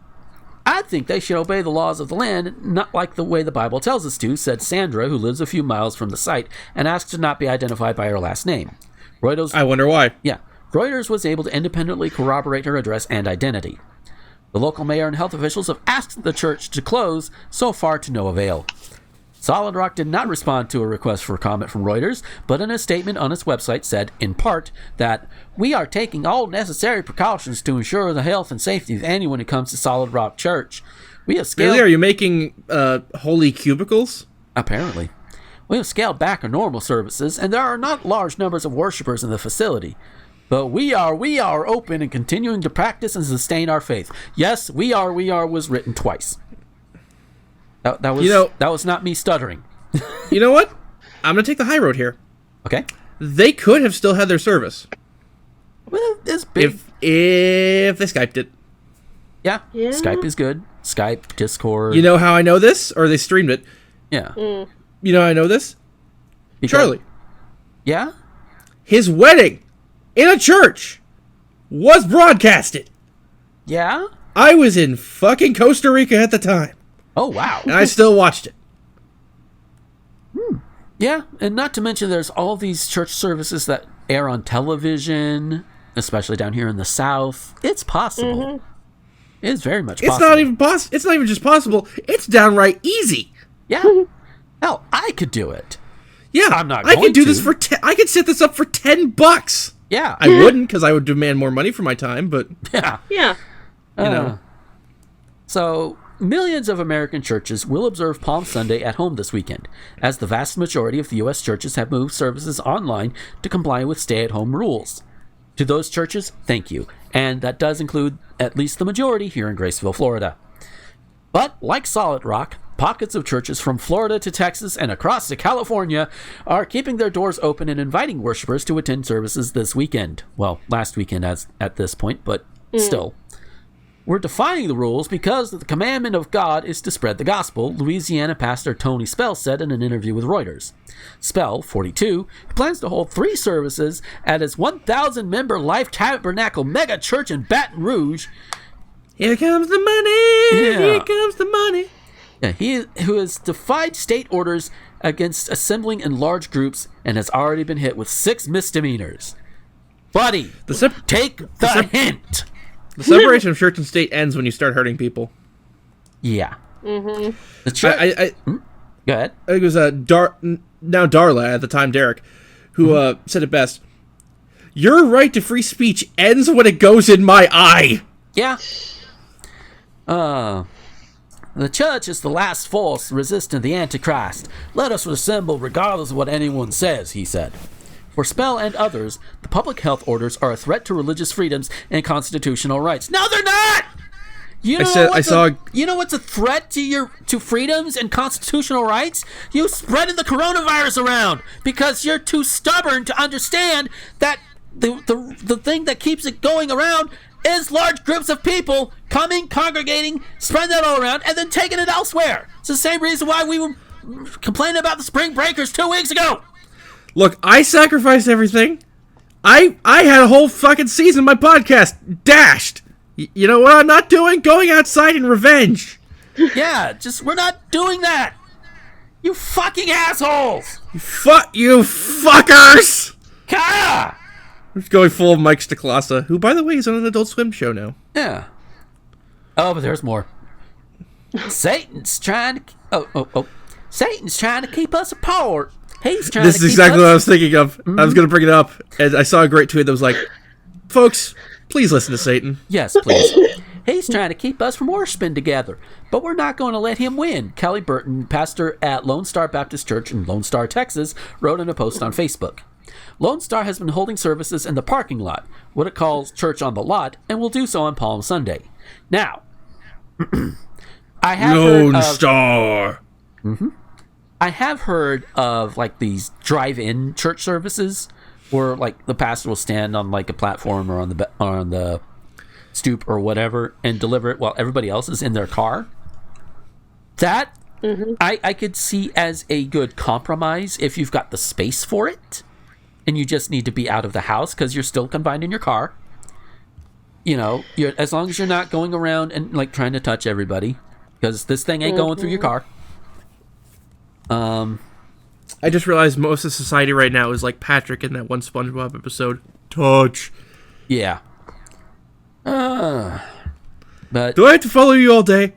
I think they should obey the laws of the land, not like the way the Bible tells us to, said Sandra, who lives a few miles from the site, and asked to not be identified by her last name. I wonder why. Yeah. Reuters was able to independently corroborate her address and identity. The local mayor and health officials have asked the church to close, so far to no avail. Solid Rock did not respond to a request for comment from Reuters, but in a statement on its website said, in part, that we are taking all necessary precautions to ensure the health and safety of anyone who comes to Solid Rock Church. We have scaled... Really? Are you making holy cubicles? Apparently. We have scaled back our normal services, and there are not large numbers of worshippers in the facility. But we are open and continuing to practice and sustain our faith. Yes, we are was written twice. That was not me stuttering. You know what? I'm going to take the high road here. Okay. They could have still had their service. Well, it's big. If they Skyped it. Yeah. Skype is good. Skype, Discord. You know how I know this? Or they streamed it. Yeah. Mm. You know how I know this? Because, Charlie. Yeah? His wedding in a church was broadcasted. Yeah? I was in fucking Costa Rica at the time. Oh, wow. And I still watched it. Yeah, and not to mention there's all these church services that air on television, especially down here in the South. It's possible. Mm-hmm. It's very much It's possible. not even It's not even just possible. It's downright easy. Yeah. Hell, I could do it. Yeah, I'm not I going could do to. this for I could set this up for $10. Yeah. I wouldn't, because I would demand more money for my time. But Yeah. Yeah. you know, So, millions of American churches will observe Palm Sunday at home this weekend, as the vast majority of the U.S. churches have moved services online to comply with stay-at-home rules. To those churches, thank you. And that does include at least the majority here in Graceville, Florida. But, like Solid Rock, pockets of churches from Florida to Texas and across to California are keeping their doors open and inviting worshipers to attend services this weekend. Well, last weekend at this point, but still. We're defying the rules because the commandment of God is to spread the gospel, Louisiana pastor Tony Spell said in an interview with Reuters. Spell, 42, plans to hold 3 services at his 1,000-member Life Tabernacle mega church in Baton Rouge. here comes the money. Yeah. Here comes the money. Yeah, he who has defied state orders against assembling in large groups and has already been hit with 6 misdemeanors. Buddy, take the hint. The separation of church and state ends when you start hurting people. Yeah. Mm-hmm. The church. Go ahead. I think it was now Darla at the time, Derek, who said it best. Your right to free speech ends when it goes in my eye. Yeah. The church is the last force resisting the Antichrist. Let us assemble regardless of what anyone says, he said. For Spell and others, the public health orders are a threat to religious freedoms and constitutional rights. No, they're not! You know what's a threat to freedoms and constitutional rights? You spreading the coronavirus around because you're too stubborn to understand that the thing that keeps it going around is large groups of people coming, congregating, spreading that all around, and then taking it elsewhere. It's the same reason why we were complaining about the spring breakers 2 weeks ago. Look, I sacrificed everything. I had a whole fucking season of my podcast dashed. You know what I'm not doing? Going outside in revenge. Yeah, we're not doing that. You fucking assholes. You fuckers. Ka! I'm just going full of Mike Stacklasa, who, by the way, is on an Adult Swim show now. Yeah. Oh, but there's more. Satan's trying to keep us apart. He's trying This to is keep exactly us... what I was thinking of. I was going to bring it up, and I saw a great tweet that was like, folks, please listen to Satan. Yes, please. He's trying to keep us from worshiping together, but we're not going to let him win. Kelly Burton, pastor at Lone Star Baptist Church in Lone Star, Texas, wrote in a post on Facebook. Lone Star has been holding services in the parking lot, what it calls church on the lot, and will do so on Palm Sunday. Now, I have Lone Star. Mm-hmm. I have heard of like these drive-in church services where like the pastor will stand on like a platform or on the stoop or whatever and deliver it while everybody else is in their car. That I could see as a good compromise if you've got the space for it and you just need to be out of the house because you're still confined in your car. You know, as long as you're not going around and like trying to touch everybody because this thing ain't going through your car. I just realized most of society right now is like Patrick in that one SpongeBob episode. Touch. Yeah. But do I have to follow you all day?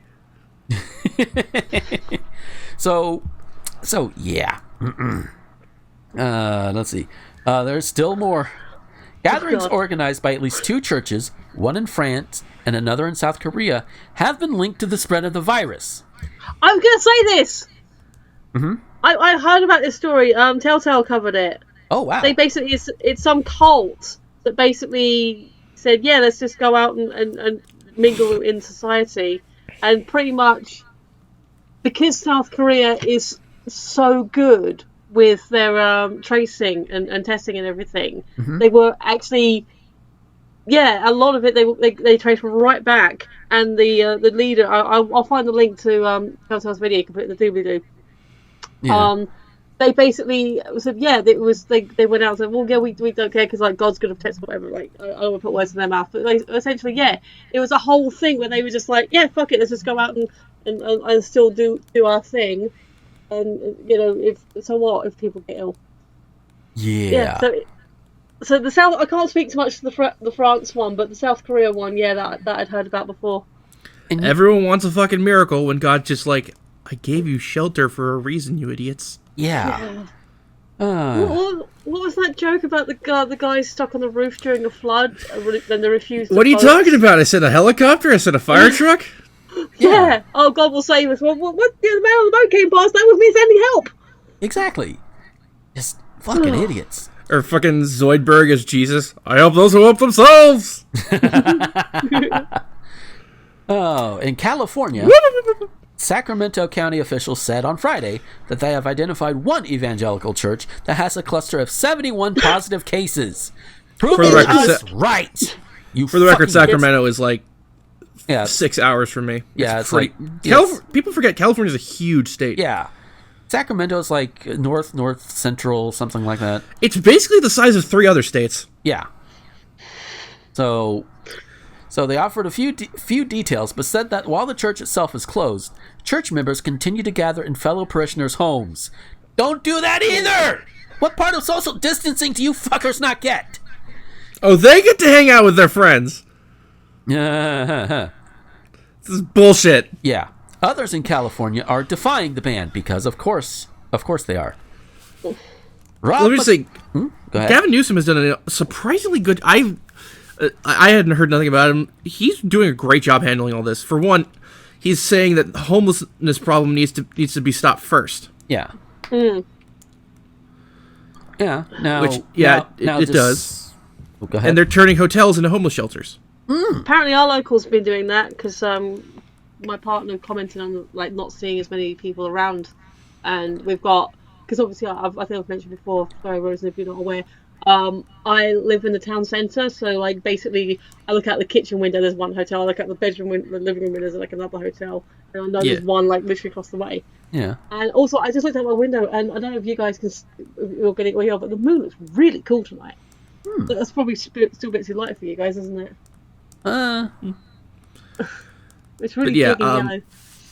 So yeah. Let's see. There's still more. Gatherings God. organized by at least 2 churches, one in France and another in South Korea, have been linked to the spread of the virus. I was going to say this. Mm-hmm. I heard about this story. Telltale covered it. Oh, wow. They basically, it's some cult that basically said, yeah, let's just go out and mingle in society. And pretty much, because South Korea is so good with their tracing and testing and everything, they were actually, a lot of it they traced right back. And the leader, I'll find the link to Telltale's video, you can put it in the doobly-doo. Yeah. They basically said, it was they went out and said, well, yeah, we don't care because like God's gonna protect us, whatever. Like I don't want to put words in their mouth, but essentially, it was a whole thing where they were just like, fuck it, let's just go out and still do our thing, and if people get ill. Yeah. So the South, I can't speak too much to the France one, but the South Korea one, that I'd heard about before. And Everyone wants a fucking miracle when God's just like, I gave you shelter for a reason, you idiots. Yeah. What was that joke about the guy stuck on the roof during a flood? Then they refused. What are you talking about? I said a helicopter? I said a fire truck? Yeah. Oh, God will save us. Well, what? The man on the boat came past. That was me sending help. Exactly. Just fucking idiots. Or fucking Zoidberg as Jesus. I help those who help themselves. Oh, in California, Sacramento County officials said on Friday that they have identified one evangelical church that has a cluster of 71 positive cases. Proving us right. For the record, Sacramento is like 6 hours from me. It's like people forget California is a huge state. Yeah. Sacramento is like north central, something like that. It's basically the size of 3 other states. Yeah. So they offered a few details, but said that while the church itself is closed, church members continue to gather in fellow parishioners' homes. Don't do that either! What part of social distancing do you fuckers not get? Oh, they get to hang out with their friends. This is bullshit. Yeah. Others in California are defying the ban because, of course they are. Let me just say, Go ahead. Gavin Newsom has done a surprisingly good. I hadn't heard nothing about him. He's doing a great job handling all this. For one, he's saying that the homelessness problem needs to be stopped first. Yeah. Mm. Yeah. Now, it does. Oh, go ahead. And they're turning hotels into homeless shelters. Apparently, our local's been doing that because my partner commented on like not seeing as many people around, and we've got because obviously I think I've mentioned before. Sorry, Rosen, if you're not aware. I live in the town centre, so like basically I look out the kitchen window, there's one hotel, I look out the bedroom window, the living room window, there's like another hotel, and I know there's one like literally across the way. Yeah. And also I just looked out my window and I don't know if you guys can you're getting away, but the moon looks really cool tonight. That's probably still a bit too light for you guys, isn't it? It's really big and yellow.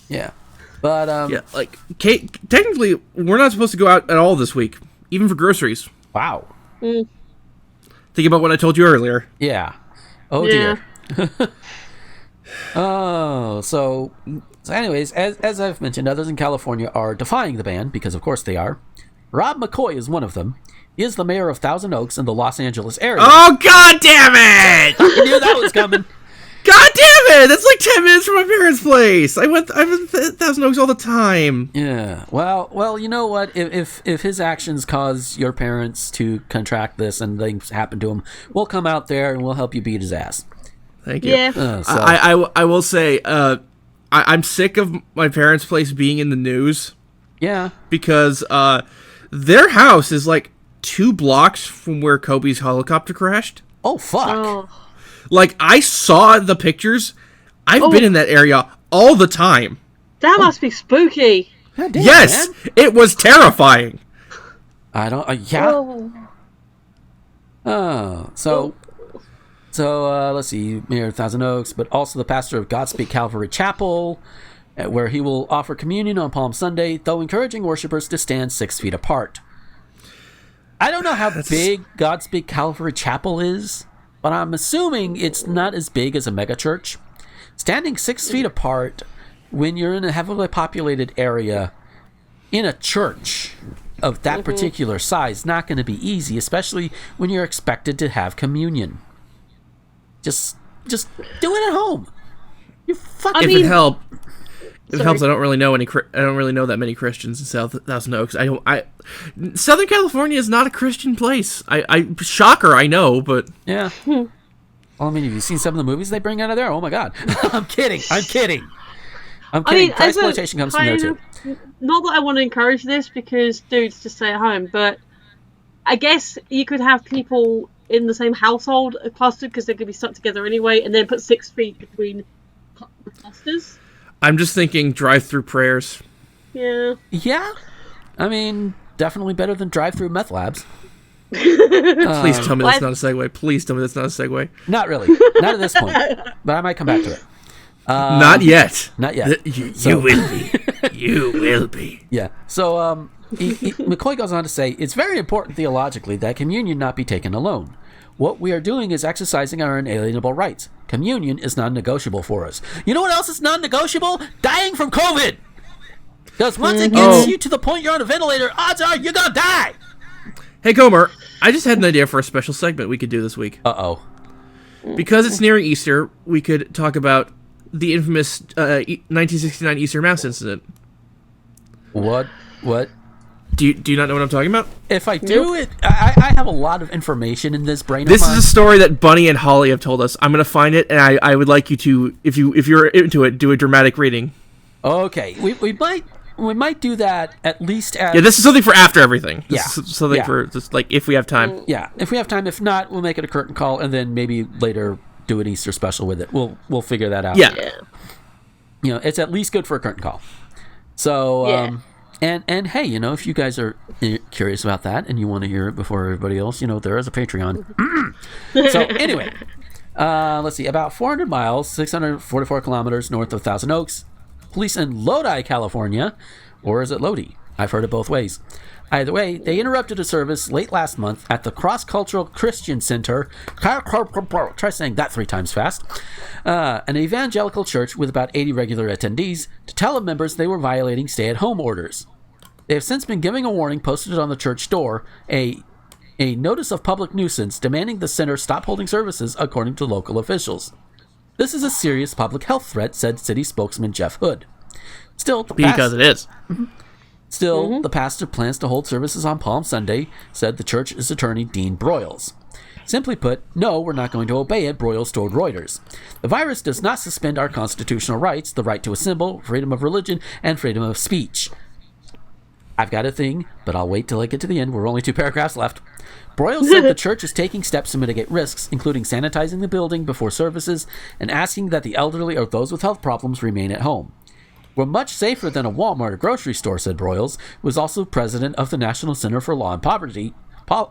Yeah. But like technically we're not supposed to go out at all this week, even for groceries. Wow. Think about what I told you earlier. Yeah. Oh dear. So anyways, as I've mentioned, others in California are defying the ban because of course they are. Rob McCoy is one of them. He is the mayor of Thousand Oaks in the Los Angeles area. Oh god damn it! You knew that was coming. God damn it! That's like 10 minutes from my parents' place. I'm in Thousand Oaks all the time. Yeah. Well, you know what? If his actions cause your parents to contract this and things happen to him, we'll come out there and we'll help you beat his ass. Thank you. Yeah. I will say, I'm sick of my parents' place being in the news. Yeah. Because their house is like 2 blocks from where Kobe's helicopter crashed. Oh fuck. Oh. Like, I saw the pictures. I've been in that area all the time. That must be spooky. God damn, yes, man. it was terrifying. I don't. Yeah. So let's see, Mayor of Thousand Oaks, but also the pastor of Godspeed Calvary Chapel, where he will offer communion on Palm Sunday, though encouraging worshipers to stand 6 feet apart. I don't know how big Godspeed Calvary Chapel is, but I'm assuming it's not as big as a megachurch. Standing 6 feet apart when you're in a heavily populated area in a church of that particular size not going to be easy, especially when you're expected to have communion. Just do it at home. You fucking. If it helps, I don't really know that many Christians in Thousand Oaks. Southern California is not a Christian place. Shocker, I know, but yeah. Well, I mean, have you seen some of the movies they bring out of there? Oh my God, I'm kidding. Exploitation comes from there too. Not that I want to encourage this because dudes just stay at home, but I guess you could have people in the same household clustered because they could be stuck together anyway, and then put 6 feet between the clusters. I'm just thinking drive-through prayers. Yeah. Yeah. I mean, definitely better than drive-through meth labs. Please tell me that's not a segue. Please tell me that's not a segue. Not really. Not at this point. But I might come back to it. Not yet. Not yet. You will be. You will be. Yeah. So McCoy goes on to say, it's very important theologically that communion not be taken alone. What we are doing is exercising our inalienable rights. Communion is non-negotiable for us. You know what else is non-negotiable? Dying from COVID. Because once it gets you to the point you're on a ventilator, odds are you're going to die. Hey, Gomer, I just had an idea for a special segment we could do this week. Uh-oh. Because it's nearing Easter, we could talk about the infamous 1969 Easter Mass incident. What? Do you not know what I'm talking about? If I do it, I have a lot of information in this brain. This is a story that Bunny and Holly have told us. I'm going to find it, and I would like you to, if you're into it, do a dramatic reading. Okay, we might do that at least as... Yeah, this is something for after everything. This Yeah. is something for just like if we have time. Yeah, if we have time. If not, we'll make it a curtain call, and then maybe later do an Easter special with it. We'll figure that out. Yeah. You know, it's at least good for a curtain call. So, and hey, you know, if you guys are curious about that and you want to hear it before everybody else, you know, there is a Patreon. So anyway, let's see, about 400 miles, 644 kilometers north of Thousand Oaks, police in Lodi, California, or is it Lodi? I've heard it both ways. Either way, they interrupted a service late last month at the Cross-Cultural Christian Center, try saying that 3 times fast, an evangelical church with about 80 regular attendees, to tell members they were violating stay-at-home orders. They have since been giving a warning posted on the church door, a notice of public nuisance demanding the center stop holding services, according to local officials. This is a serious public health threat, said city spokesman Jeff Hood. Still, Because it is. Still, the pastor plans to hold services on Palm Sunday, said the church's attorney Dean Broyles. Simply put, no, we're not going to obey it, Broyles told Reuters. The virus does not suspend our constitutional rights, the right to assemble, freedom of religion, and freedom of speech. I've got a thing, but I'll wait till I get to the end. We're only 2 paragraphs left. Broyles said the church is taking steps to mitigate risks, including sanitizing the building before services and asking that the elderly or those with health problems remain at home. We're much safer than a Walmart or grocery store, said Broyles, who is also president of the National Center for Law and Policy, a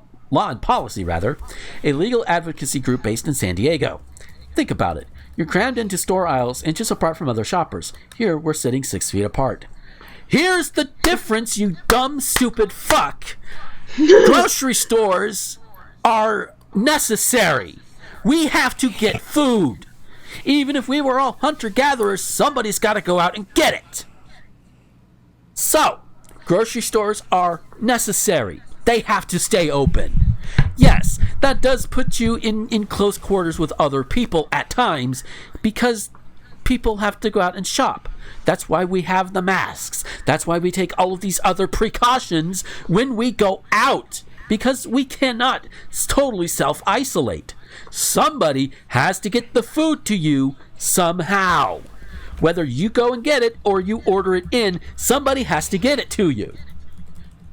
legal advocacy group based in San Diego. Think about it. You're crammed into store aisles inches apart from other shoppers. Here, we're sitting 6 feet apart. Here's the difference, you dumb, stupid fuck. Grocery stores are necessary. We have to get food. Even if we were all hunter-gatherers, somebody's got to go out and get it. So, grocery stores are necessary. They have to stay open. Yes, that does put you in close quarters with other people at times because people have to go out and shop. That's why we have the masks. That's why we take all of these other precautions when we go out, because we cannot totally self-isolate. Somebody has to get the food to you somehow. Whether you go and get it or you order it in, somebody has to get it to you.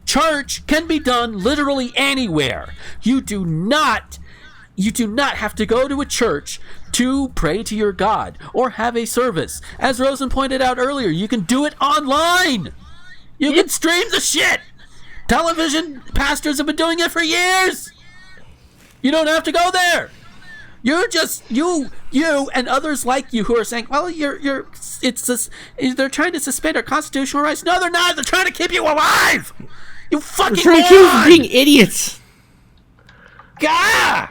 Church can be done literally anywhere. You do not have to go to a church to pray to your God or have a service. As Rosen pointed out earlier, you can do it online. You can stream the shit. Television pastors have been doing it for years. You don't have to go there. You're just you and others like you who are saying, well, they're trying to suspend our constitutional rights. No, they're not. They're trying to keep you alive. You fucking They're trying to keep you from being idiots. Gah!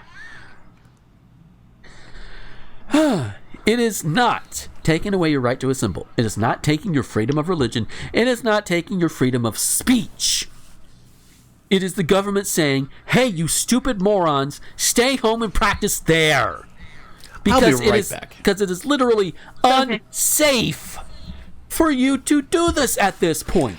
It is not taking away your right to assemble. It is not taking your freedom of religion. It is not taking your freedom of speech. It is the government saying, hey, you stupid morons, stay home and practice there. Because I'll be right back. Because it is literally unsafe for you to do this at this point.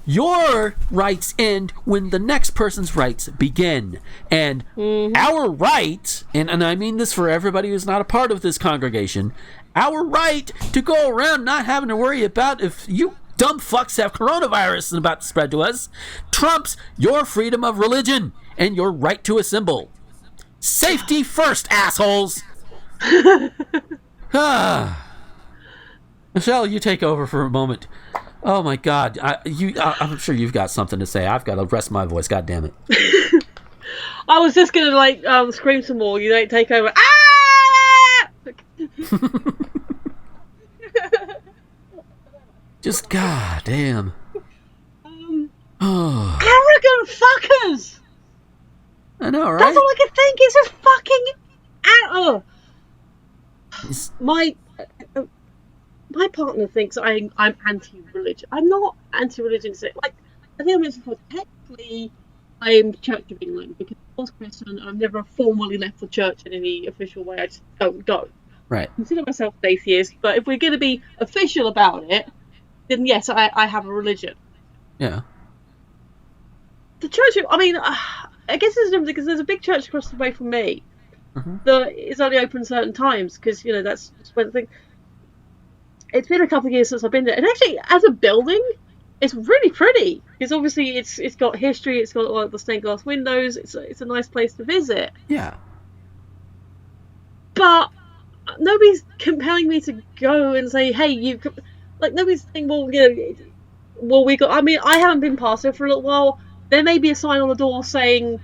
Your rights end when the next person's rights begin. And our right, and I mean this for everybody who's not a part of this congregation, our right to go around not having to worry about if you dumb fucks have coronavirus and about to spread to us trumps your freedom of religion and your right to assemble. Safety first, assholes! Michelle, you take over for a moment. Oh my God, I'm sure you've got something to say. I've got to rest my voice. God damn it! I was just gonna scream some more. You don't take over. Ah! Just God damn. Arrogant fuckers. I know, right? That's all I can think. It's just fucking. My partner thinks I'm anti-religion. I'm not anti-religion. Like I think I mentioned before, technically I am Church of England because I was Christian. I've never formally left the church in any official way. I just don't go. Right. I consider myself an atheist, but if we're going to be official about it, then yes, I have a religion. Yeah. The church. I mean, I guess it's different because there's a big church across the way from me that is only open certain times because that's when the thing. It's been a couple of years since I've been there, and actually, as a building, it's really pretty. Because obviously, it's got history. It's got like the stained glass windows. It's a nice place to visit. Yeah. But nobody's compelling me to go and say, "Hey, nobody's saying, we got." I mean, I haven't been past it for a little while. There may be a sign on the door saying,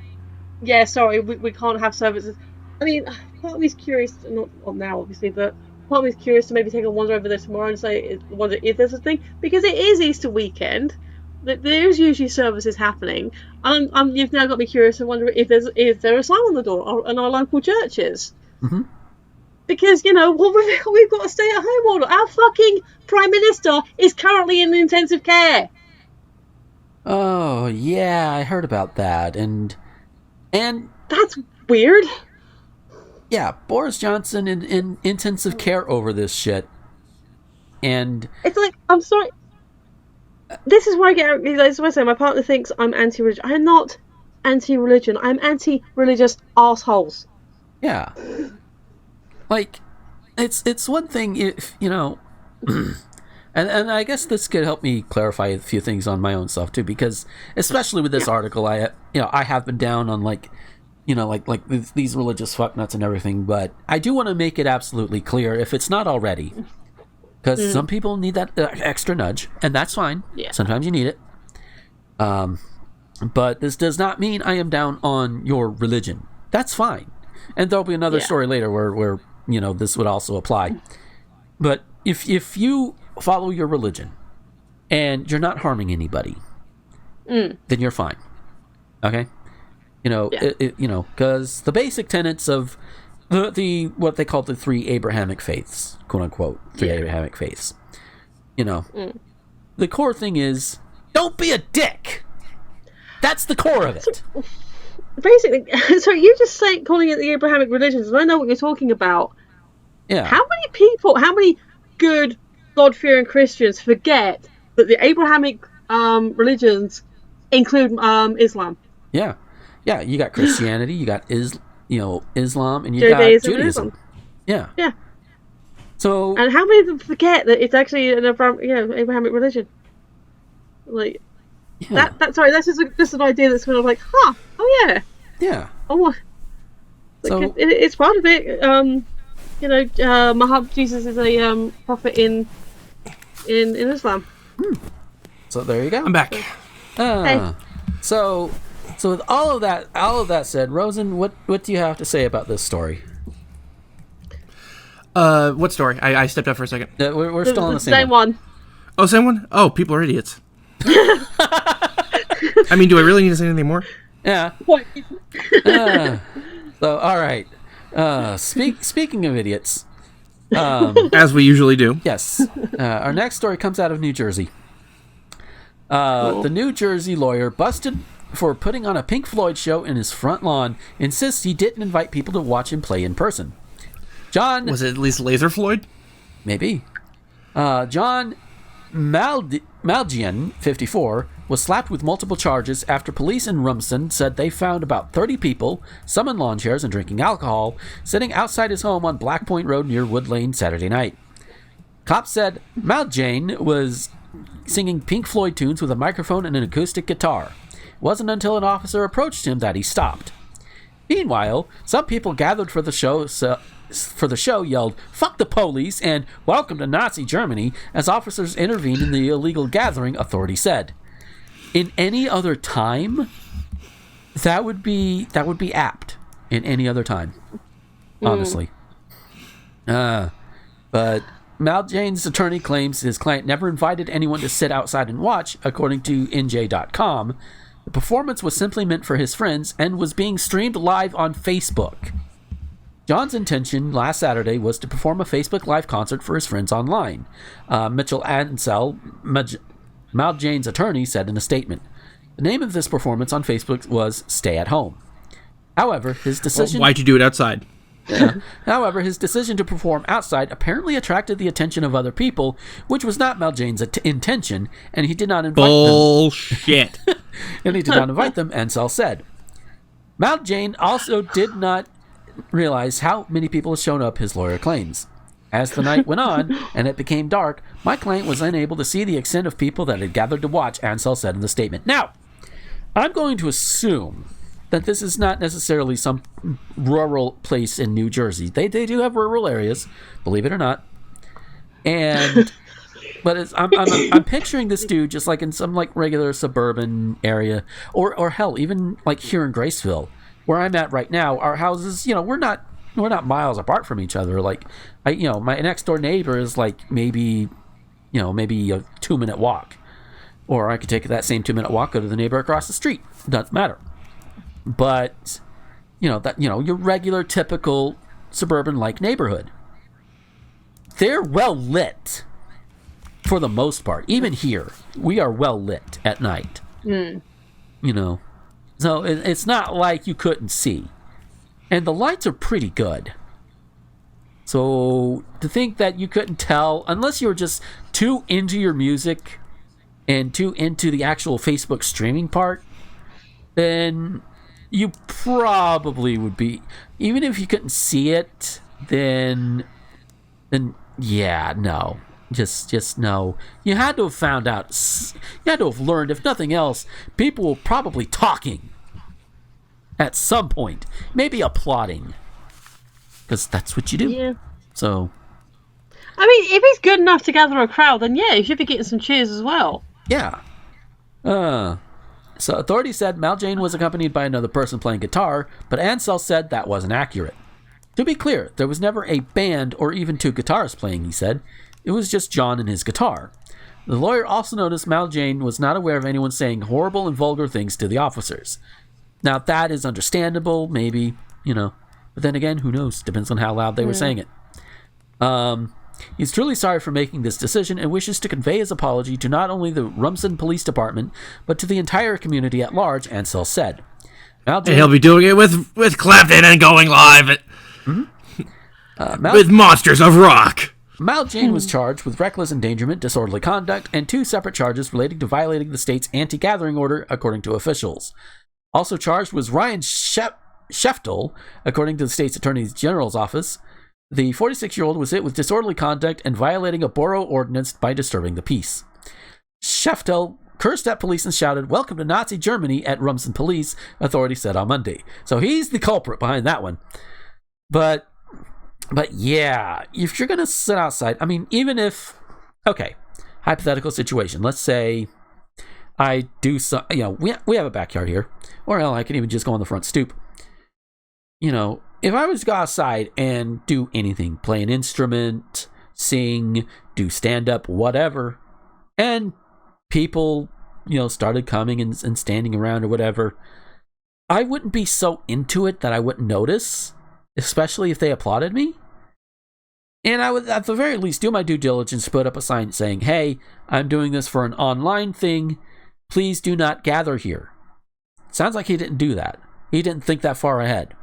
"Yeah, sorry, we can't have services." I mean, part of me's curious, not now, obviously, but. Part of me is curious to maybe take a wander over there tomorrow and say, wonder if there's a thing, because it is Easter weekend. There's usually services happening, and you've now got me curious and wonder if there a sign on the door in our local churches. Mm-hmm. Because we've got a stay-at-home order. Our fucking Prime Minister is currently in intensive care. Oh yeah, I heard about that, and that's weird. Yeah, Boris Johnson in intensive care over this shit. And it's like, I'm sorry. This is where I get. That's why I say my partner thinks I'm anti-religion. I'm not anti-religion. I'm anti-religious assholes. Yeah. Like, it's one thing if and I guess this could help me clarify a few things on my own stuff too, because especially with this article, I have been down on like these religious fucknuts and everything, but I do want to make it absolutely clear, if it's not already, because some people need that extra nudge, and that's fine. Yeah. Sometimes you need it. But this does not mean I am down on your religion. That's fine. And there'll be another story later where this would also apply. But if you follow your religion and you're not harming anybody, then you're fine. Okay? Because the basic tenets of the what they call the three Abrahamic faiths, quote unquote, Abrahamic faiths. The core thing is, don't be a dick. That's the core of it. Basically, so you just calling it the Abrahamic religions, and I know what you're talking about. Yeah. How many good God-fearing Christians forget that the Abrahamic religions include Islam? Yeah. Yeah, you got Christianity, you got Islam, and you got Judaism. Yeah. Yeah. So, and how many of them forget that it's actually an Abrahamic religion? Like that's just an idea that's kind of like, oh yeah. Yeah. Oh. So it's part of it. Jesus is a prophet in Islam. So there you go. I'm back. Hey. So with all of that said, Rosen, what do you have to say about this story? What story? I stepped out for a second. We're still on the same one. Oh, same one? Oh, people are idiots. I mean, do I really need to say anything more? Yeah. So, all right. Speaking of idiots, as we usually do. Yes. Our next story comes out of New Jersey. The New Jersey lawyer busted for putting on a Pink Floyd show in his front lawn, insists he didn't invite people to watch him play in person. John... Was it at least Laser Floyd? Maybe. John Malgian, 54, was slapped with multiple charges after police in Rumson said they found about 30 people, some in lawn chairs and drinking alcohol, sitting outside his home on Black Point Road near Wood Lane Saturday night. Cops said Malgian was singing Pink Floyd tunes with a microphone and an acoustic guitar. It wasn't until an officer approached him that he stopped. Meanwhile, some people gathered for the show yelled, "Fuck the police," and "Welcome to Nazi Germany," as officers intervened in the illegal gathering, authorities said. In any other time, that would be apt. In any other time, honestly. But Maljane's attorney claims his client never invited anyone to sit outside and watch, according to NJ.com. The performance was simply meant for his friends and was being streamed live on Facebook. John's intention last Saturday was to perform a Facebook Live concert for his friends online. Mitchell Ansell, Maljane's attorney, said in a statement. The name of this performance on Facebook was Stay at Home. However, his decision... Why'd you do it outside? Yeah. However, his decision to perform outside apparently attracted the attention of other people, which was not Maljane's intention, and he did not invite them. Bullshit. And he did not invite them, Ansell said. Maljane also did not realize how many people had shown up, his lawyer claims. As the night went on and it became dark, my client was unable to see the extent of people that had gathered to watch, Ansell said in the statement. Now, I'm going to assume that this is not necessarily some rural place in New Jersey. They do have rural areas, believe it or not. But I'm picturing this dude just like in some like regular suburban area, or hell, even like here in Graceville, where I'm at right now. Our houses, we're not miles apart from each other. Like, my next door neighbor is like maybe a 2-minute walk, or I could take that same 2-minute walk, go to the neighbor across the street. Doesn't matter. But your regular typical suburban like neighborhood, they're well lit for the most part. Even here, we are well lit at night. So it's not like you couldn't see, and the lights are pretty good. So to think that you couldn't tell, unless you were just too into your music and too into the actual Facebook streaming part, then you probably would be, even if you couldn't see it, then yeah, no. Just no. You had to have found out. You had to have learned, if nothing else, people were probably talking at some point. Maybe applauding. Because that's what you do. Yeah. So. I mean, if he's good enough to gather a crowd, then yeah, he should be getting some cheers as well. Yeah. So authorities said Maljane was accompanied by another person playing guitar, but Ansell said that wasn't accurate. To be clear, there was never a band or even 2 guitarists playing, he said. It was just John and his guitar. The lawyer also noticed Maljane was not aware of anyone saying horrible and vulgar things to the officers. Now, that is understandable, maybe, but then again, who knows? Depends on how loud they were saying it. He's truly sorry for making this decision and wishes to convey his apology to not only the Rumson Police Department, but to the entire community at large, Ansell said. And he'll be doing it with Clapton and going live with Monsters of Rock. Maljane was charged with reckless endangerment, disorderly conduct, and 2 separate charges relating to violating the state's anti-gathering order, according to officials. Also charged was Ryan Sheftel, according to the state's attorney general's office. The 46-year-old was hit with disorderly conduct and violating a borough ordinance by disturbing the peace. Sheftel cursed at police and shouted, "Welcome to Nazi Germany," at Rumson Police, authorities said on Monday. So he's the culprit behind that one. But yeah, if you're going to sit outside, I mean, even if, okay, hypothetical situation. Let's say I do some, we have a backyard here, or hell, I can even just go on the front stoop. If I was to go outside and do anything, play an instrument, sing, do stand-up, whatever, and people, started coming and standing around or whatever, I wouldn't be so into it that I wouldn't notice, especially if they applauded me. And I would, at the very least, do my due diligence, put up a sign saying, "Hey, I'm doing this for an online thing. Please do not gather here." Sounds like he didn't do that. He didn't think that far ahead.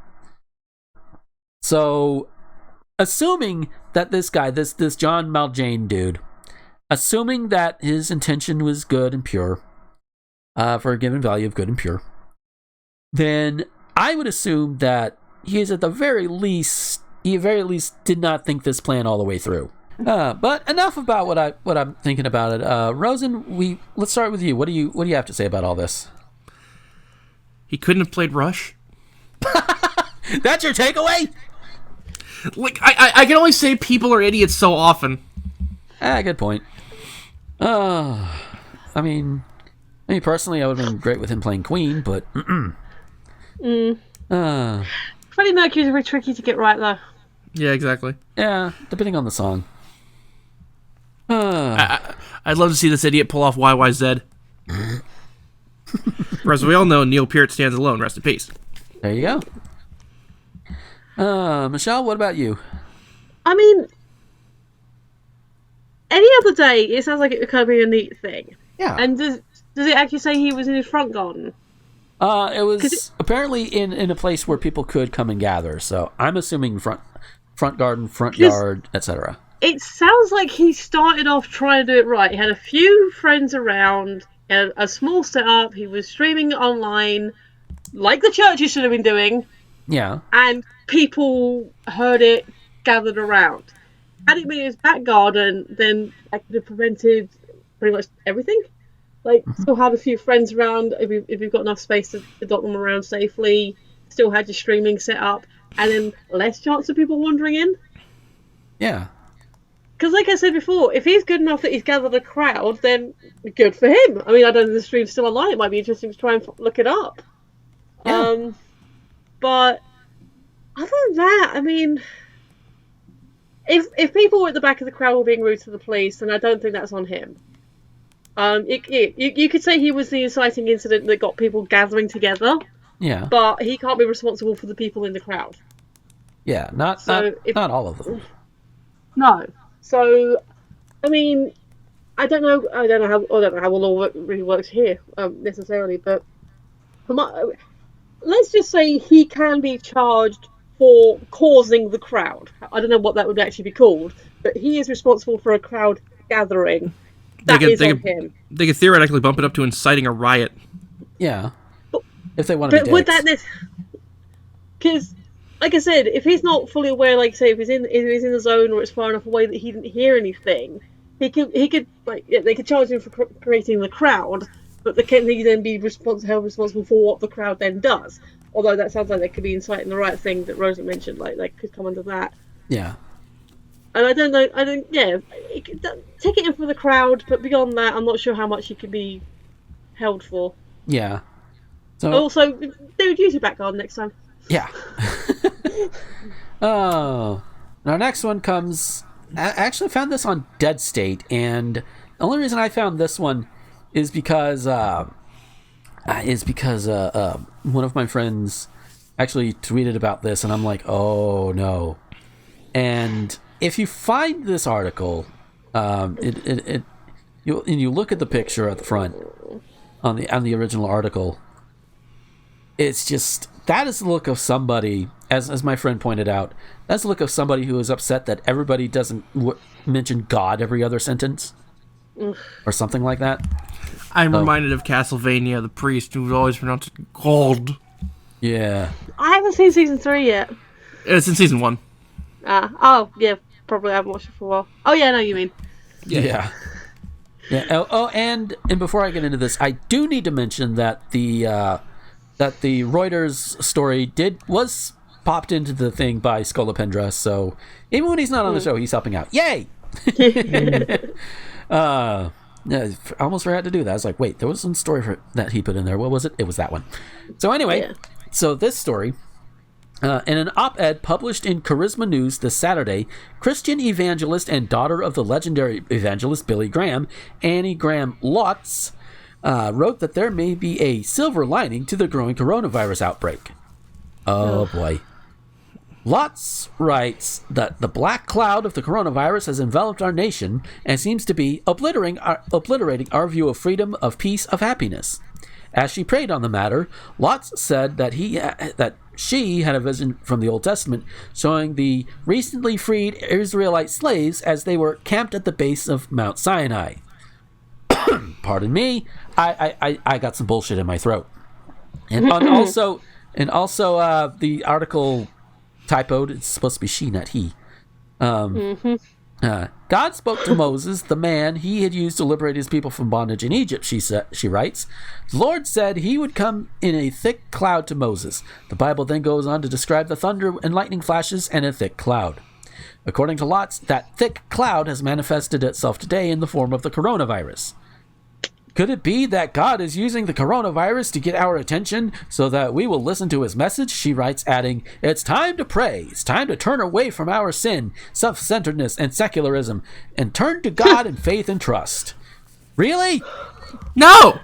So, assuming that this guy, this John Maljain dude, assuming that his intention was good and pure, for a given value of good and pure, then I would assume that he is at the very least did not think this plan all the way through. But enough about what I'm thinking about it. Rosen, let's start with you. What do you have to say about all this? He couldn't have played Rush. That's your takeaway? Like, I can only say people are idiots so often. Good point. I mean, personally, I would have been great with him playing Queen, but Freddie Mercury's very tricky to get right, though. Yeah, exactly. Yeah, depending on the song. I'd love to see this idiot pull off YYZ. For as we all know, Neil Peart stands alone. Rest in peace. There you go. Michelle, what about you? I mean, any other day, it sounds like it could be a neat thing. Yeah. And does it actually say he was in his front garden? It was apparently in a place where people could come and gather. So I'm assuming front garden, front yard, etc. It sounds like he started off trying to do it right. He had a few friends around, had a small setup. He was streaming online, like the churches should have been doing. Yeah. And people heard it, gathered around. Had it been in his back garden, then that could have prevented pretty much everything. Like, still had a few friends around, if you've got enough space to dot them around safely. Still had your streaming set up, and then less chance of people wandering in. Yeah. Because, like I said before, if he's good enough that he's gathered a crowd, then good for him. I mean, I don't know if the stream's still online. It might be interesting to try and look it up. Yeah. But other than that, I mean, if people at the back of the crowd were being rude to the police, then I don't think that's on him. You could say he was the inciting incident that got people gathering together. Yeah. But he can't be responsible for the people in the crowd. Yeah, not all of them. No. So, I mean, I don't know how the law really works here necessarily, but let's just say he can be charged for causing the crowd. I don't know what that would actually be called, but he is responsible for a crowd gathering. That is on him. They could theoretically bump it up to inciting a riot. Yeah. If they want to be dicks. Would that... Because, like I said, if he's not fully aware, like say, if he's in the zone or it's far enough away that he didn't hear anything, they could charge him for creating the crowd, but can he then be held responsible for what the crowd then does? Although that sounds like they could be inciting the right thing that Rosa mentioned, like could come under that. Yeah. And I don't know. Take it in for the crowd, but beyond that, I'm not sure how much he could be held for. Yeah. So also, dude, use your back garden next time. Yeah. Oh, our next one comes. I actually found this on Dead State, and the only reason I found this one is because one of my friends actually tweeted about this, and I'm like, oh no. And if you find this article, you look at the picture at the front on the original article. It's just, that is the look of somebody, as my friend pointed out, that's the look of somebody who is upset that everybody doesn't mention God every other sentence. Or something like that. I'm reminded of Castlevania, the priest who always pronounced it God. Yeah. I haven't seen season 3 yet. It's in season 1. Yeah, probably I haven't watched it for a while. Oh yeah, I know what you mean. Yeah. Oh, and before I get into this, I do need to mention that the Reuters story was popped into the thing by Scolipendra, so even when he's not on the show, he's helping out. Yay! I almost forgot to do that. I was like, wait, there was some story that he put in there. What was it? It was that one. So anyway, So this story, in an op-ed published in Charisma News this Saturday, Christian evangelist and daughter of the legendary evangelist Billy Graham, Annie Graham Lotz, wrote that there may be a silver lining to the growing coronavirus outbreak. Oh boy. Lotz writes that the black cloud of the coronavirus has enveloped our nation and seems to be obliterating our view of freedom, of peace, of happiness. As she prayed on the matter, Lotz said that she had a vision from the Old Testament showing the recently freed Israelite slaves as they were camped at the base of Mount Sinai. Pardon me, I got some bullshit in my throat. And also the article typoed. It's supposed to be she, not he. God spoke to Moses, the man he had used to liberate his people from bondage in Egypt, she writes. The Lord said he would come in a thick cloud to Moses. The Bible then goes on to describe the thunder and lightning flashes and a thick cloud. According to Lotz, that thick cloud has manifested itself today in the form of the coronavirus. Could it be that God is using the coronavirus to get our attention so that we will listen to his message? She writes, adding, it's time to pray. It's time to turn away from our sin, self-centeredness, and secularism, and turn to God in faith and trust. Really? No!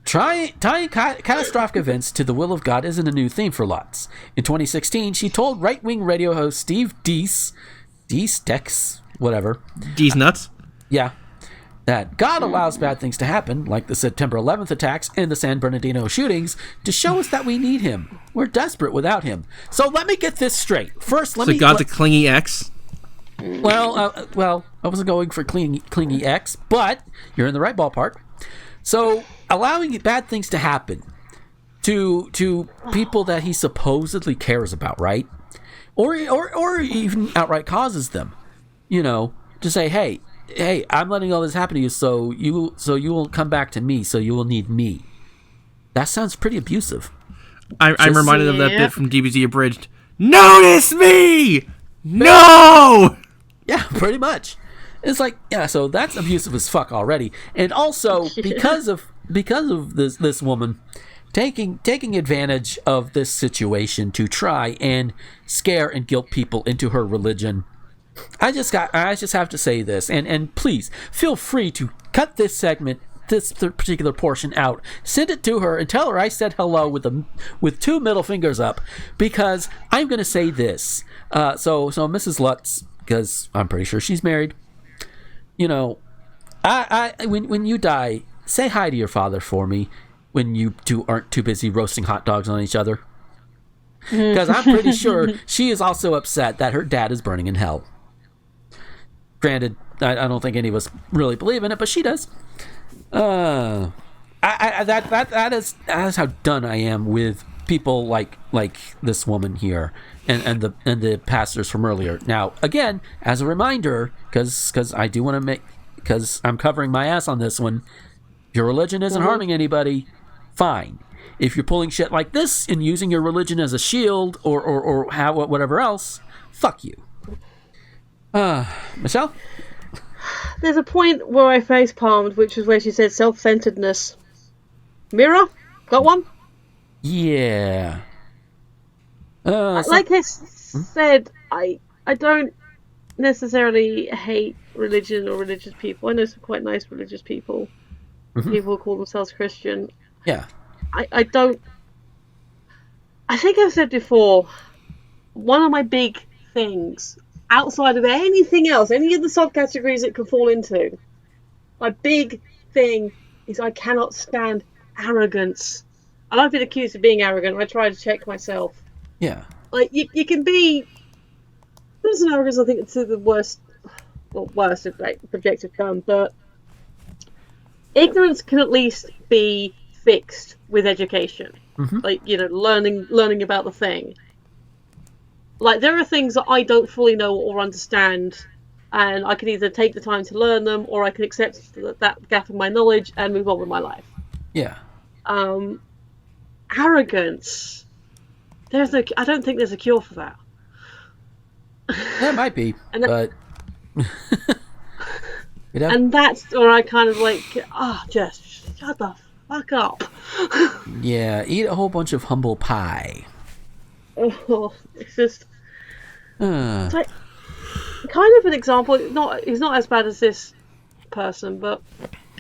Tying catastrophic events to the will of God isn't a new theme for Lotz. In 2016, she told right-wing radio host Steve Dees, whatever. Dees nuts? Yeah. That God allows bad things to happen, like the September 11th attacks and the San Bernardino shootings, to show us that we need him. We're desperate without him. So let me get this straight. First, God's a clingy ex? Well, I wasn't going for clingy ex, but you're in the right ballpark. So allowing bad things to happen to people that he supposedly cares about, right? Or even outright causes them. You know, to say, hey, I'm letting all this happen to you so you will come back to me, so you will need me. That sounds pretty abusive. I'm reminded of that bit from DBZ Abridged. Notice me! No! Yeah, pretty much. It's like, yeah, so that's abusive as fuck already. And also, because of this woman taking advantage of this situation to try and scare and guilt people into her religion, I just have to say this, and please feel free to cut this segment, this particular portion out, send it to her, and tell her I said hello with two middle fingers up, because I'm going to say this. So Mrs. Lutz, because I'm pretty sure she's married, you know, when you die, say hi to your father for me when you two aren't too busy roasting hot dogs on each other, because I'm pretty sure she is also upset that her dad is burning in hell. Granted, I don't think any of us really believe in it, but she does. That is how done I am with people like this woman here and the pastors from earlier. Now, again, as a reminder, because I do want to because I'm covering my ass on this one. If your religion isn't harming anybody, fine. If you're pulling shit like this and using your religion as a shield or whatever else, fuck you. Michelle? There's a point where I face palmed, which is where she said self-centeredness. Mira? Got one? Yeah. Like I said, I don't necessarily hate religion or religious people. I know some quite nice religious people. People who call themselves Christian. Yeah. I don't... I think I've said before, one of my big things, outside of anything else, any of the subcategories it could fall into, my big thing is I cannot stand arrogance. And I've been accused of being arrogant. I try to check myself. Yeah. Like, you can be... There's an arrogance, I think, it's the worst, of like subjective term, but ignorance can at least be fixed with education. Like, you know, learning about the thing. Like, there are things that I don't fully know or understand, and I can either take the time to learn them, or I can accept that gap in my knowledge and move on with my life. Yeah. Arrogance. I don't think there's a cure for that. There might be, but... And that's where I kind of like, just shut the fuck up. Yeah, eat a whole bunch of humble pie. Oh, it's just... It's like, kind of an example, he's not as bad as this person, but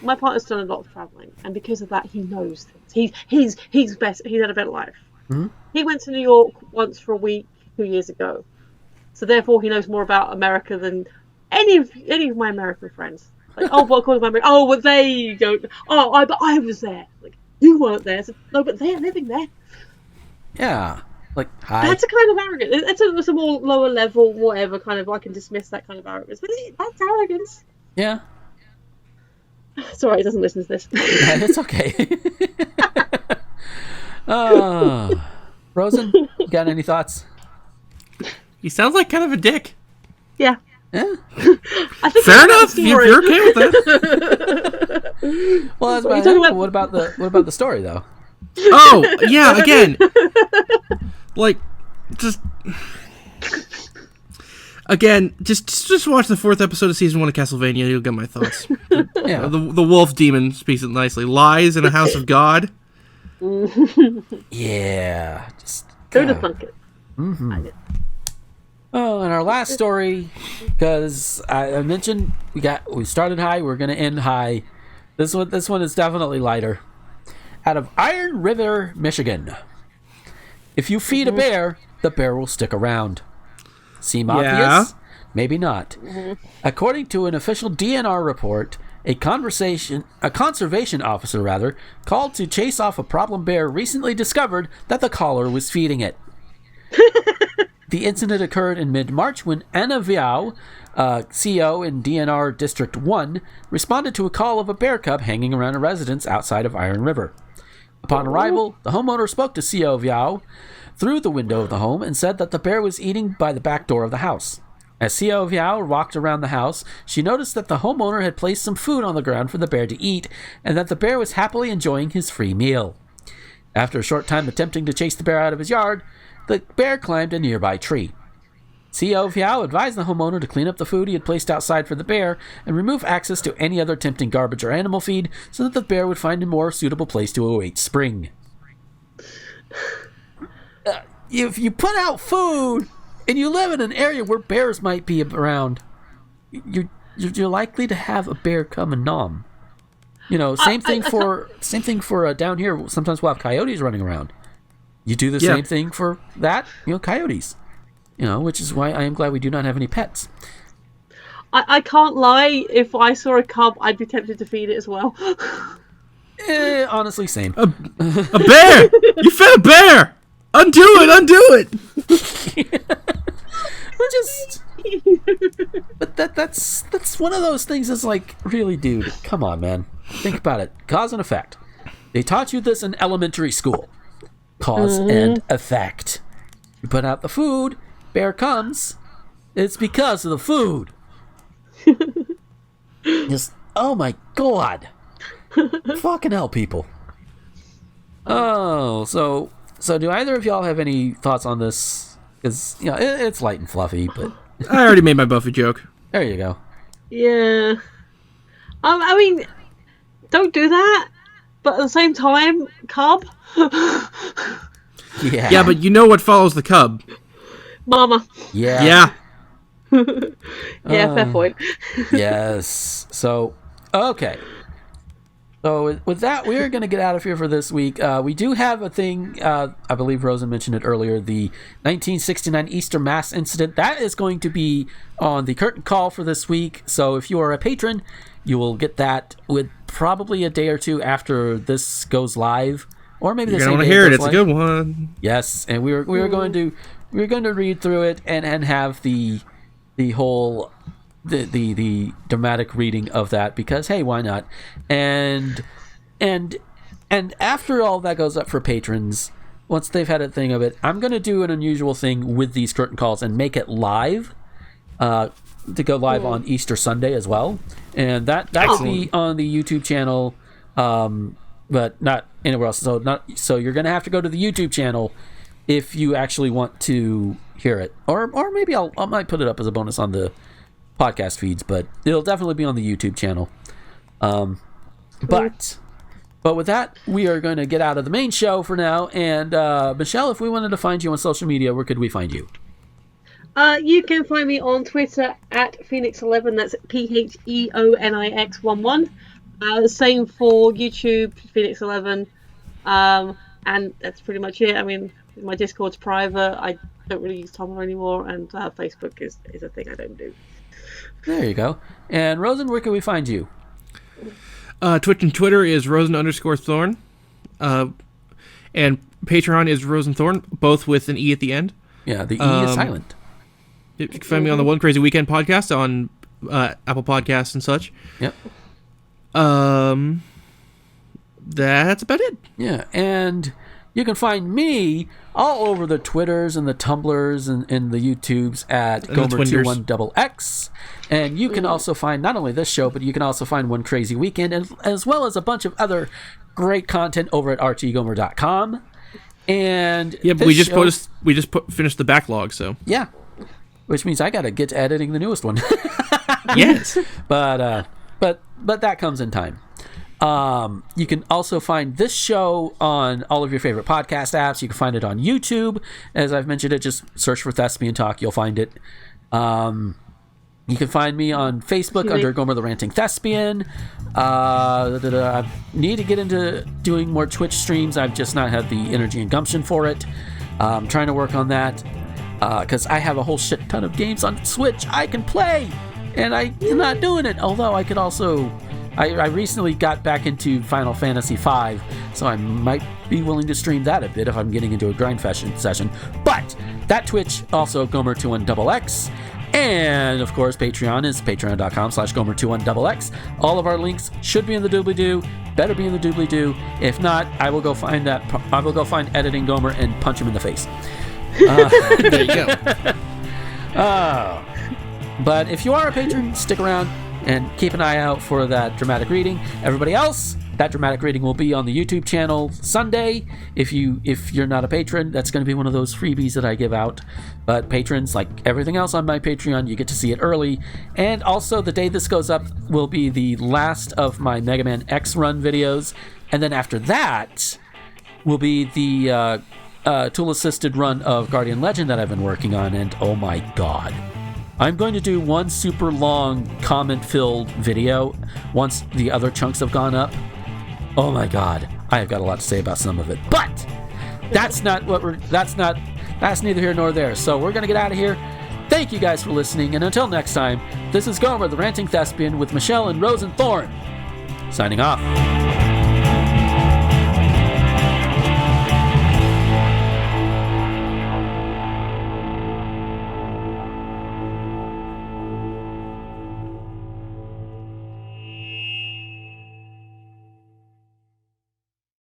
my partner's done a lot of travelling, and because of that, he knows things. He's best. He's had a better life. He went to New York once for a week 2 years ago, so therefore he knows more about America than any of my American friends. Like, but according to my American, but they don't. But I was there. Like, You weren't there. No, but they're living there. Yeah. Like, hi. That's a kind of arrogance. It's a more lower level, whatever, kind of, I can dismiss that kind of arrogance. But that's arrogance. Yeah. It's alright, he doesn't listen to this. Yeah, it's okay. Rosen, you got any thoughts? He sounds like kind of a dick. Yeah. Yeah. I think Fair enough. If you're okay with that. Well, that's what about the story though? Oh, yeah, again. Like, just watch the 4th episode of season 1 of Castlevania. You'll get my thoughts. Yeah. The wolf demon speaks it nicely. Lies in a house of God. Yeah. Just go to Plunkett. Mm-hmm. Oh, and our last story, because I mentioned we started high, we're going to end high. This one is definitely lighter. Out of Iron River, Michigan. If you feed a bear, the bear will stick around. Seem obvious? Yeah. Maybe not. According to an official DNR report, a conservation officer called to chase off a problem bear recently discovered that the caller was feeding it. The incident occurred in mid-March when Anna Viau, CO in DNR District 1, responded to a call of a bear cub hanging around a residence outside of Iron River. Upon arrival, the homeowner spoke to CO Viau through the window of the home and said that the bear was eating by the back door of the house. As CO Viau walked around the house, she noticed that the homeowner had placed some food on the ground for the bear to eat and that the bear was happily enjoying his free meal. After a short time attempting to chase the bear out of his yard, the bear climbed a nearby tree. CO Viau advised the homeowner to clean up the food he had placed outside for the bear and remove access to any other tempting garbage or animal feed so that the bear would find a more suitable place to await spring. If you put out food and you live in an area where bears might be around, you're likely to have a bear come and nom. You know, same thing for down here. Sometimes we'll have coyotes running around. You do the same thing for that, coyotes. Which is why I am glad we do not have any pets. I can't lie. If I saw a cub, I'd be tempted to feed it as well. Honestly, same. A bear! You fed a bear! Undo it! But that's one of those things that's like, really, dude, come on, man. Think about it. Cause and effect. They taught you this in elementary school. Cause and effect. You put out the food, bear comes. It's because of the food. Just, oh my god. Fucking hell, people. Oh, so do either of y'all have any thoughts on this? Because, it's light and fluffy, but... I already made my Buffy joke. There you go. Yeah. I mean, don't do that. But at the same time, cub. Yeah. Yeah, but you know what follows the cub? Mama. Yeah. Yeah, fair point. Yes. So, okay. So with that, we're going to get out of here for this week. We do have a thing, I believe Rosen mentioned it earlier, the 1969 Easter Mass incident. That is going to be on the curtain call for this week. So if you are a patron, you will get that with probably a day or two after this goes live. Or maybe the You're same gonna day hear it. goes It's live. a good one. Yes, and we're going to read through it and have the whole the dramatic reading of that, because hey, why not? And after all that goes up for patrons, once they've had a thing of it, I'm going to do an unusual thing with these curtain calls and make it live, to go live on Easter Sunday as well, and that'll be on the YouTube channel, but not anywhere else. So you're going to have to go to the YouTube channel if you actually want to hear it, or maybe I might put it up as a bonus on the podcast feeds, but it'll definitely be on the YouTube channel. But with that, we are going to get out of the main show for now. And Michelle, if we wanted to find you on social media, where could we find you? You can find me on Twitter at Phoenix11. That's PHEONIX11. Same for YouTube, Phoenix11. And that's pretty much it. I mean, my Discord's private. I don't really use Tumblr anymore, and Facebook is a thing I don't do. There you go. And Rosen, where can we find you? Twitch and Twitter is Rosen_Thorn. And Patreon is Rosenthorn, both with an E at the end. Yeah, the E is silent. You can find me on the One Crazy Weekend podcast on Apple Podcasts and such. Yep. That's about it. Yeah, and you can find me all over the Twitters and the Tumblrs and the YouTubes at Gomer21XX. And you can also find not only this show, but you can also find One Crazy Weekend, as well as a bunch of other great content over at rtgomer.com. And yeah, but we just finished the backlog, so yeah, which means I got to get to editing the newest one. Yes, but that comes in time. You can also find this show on all of your favorite podcast apps. You can find it on YouTube. As I've mentioned it, just search for Thespian Talk. You'll find it. You can find me on Facebook under Gomer the Ranting Thespian. I need to get into doing more Twitch streams. I've just not had the energy and gumption for it. I'm trying to work on that because I have a whole shit ton of games on Switch I can play, and I'm not doing it. Although I could also... I recently got back into Final Fantasy V, so I might be willing to stream that a bit if I'm getting into a grind session. But that Twitch, also Gomer21XX. And, of course, Patreon is patreon.com/Gomer21XX. All of our links should be in the doobly-doo. Better be in the doobly-doo. If not, I will go find Editing Gomer and punch him in the face. There you go. But if you are a patron, stick around and keep an eye out for that dramatic reading. Everybody else, that dramatic reading will be on the YouTube channel Sunday. If you're not a patron, that's going to be one of those freebies that I give out. But patrons, like everything else on my Patreon, you get to see it early. And also, the day this goes up will be the last of my Mega Man X run videos. And then after that will be the tool-assisted run of Guardian Legend that I've been working on. And oh my god, I'm going to do one super long comment-filled video once the other chunks have gone up. Oh my god, I have got a lot to say about some of it. But that's neither here nor there. So we're going to get out of here. Thank you guys for listening, and until next time, this is Gomer the Ranting Thespian with Michelle and Rosenthorn, signing off.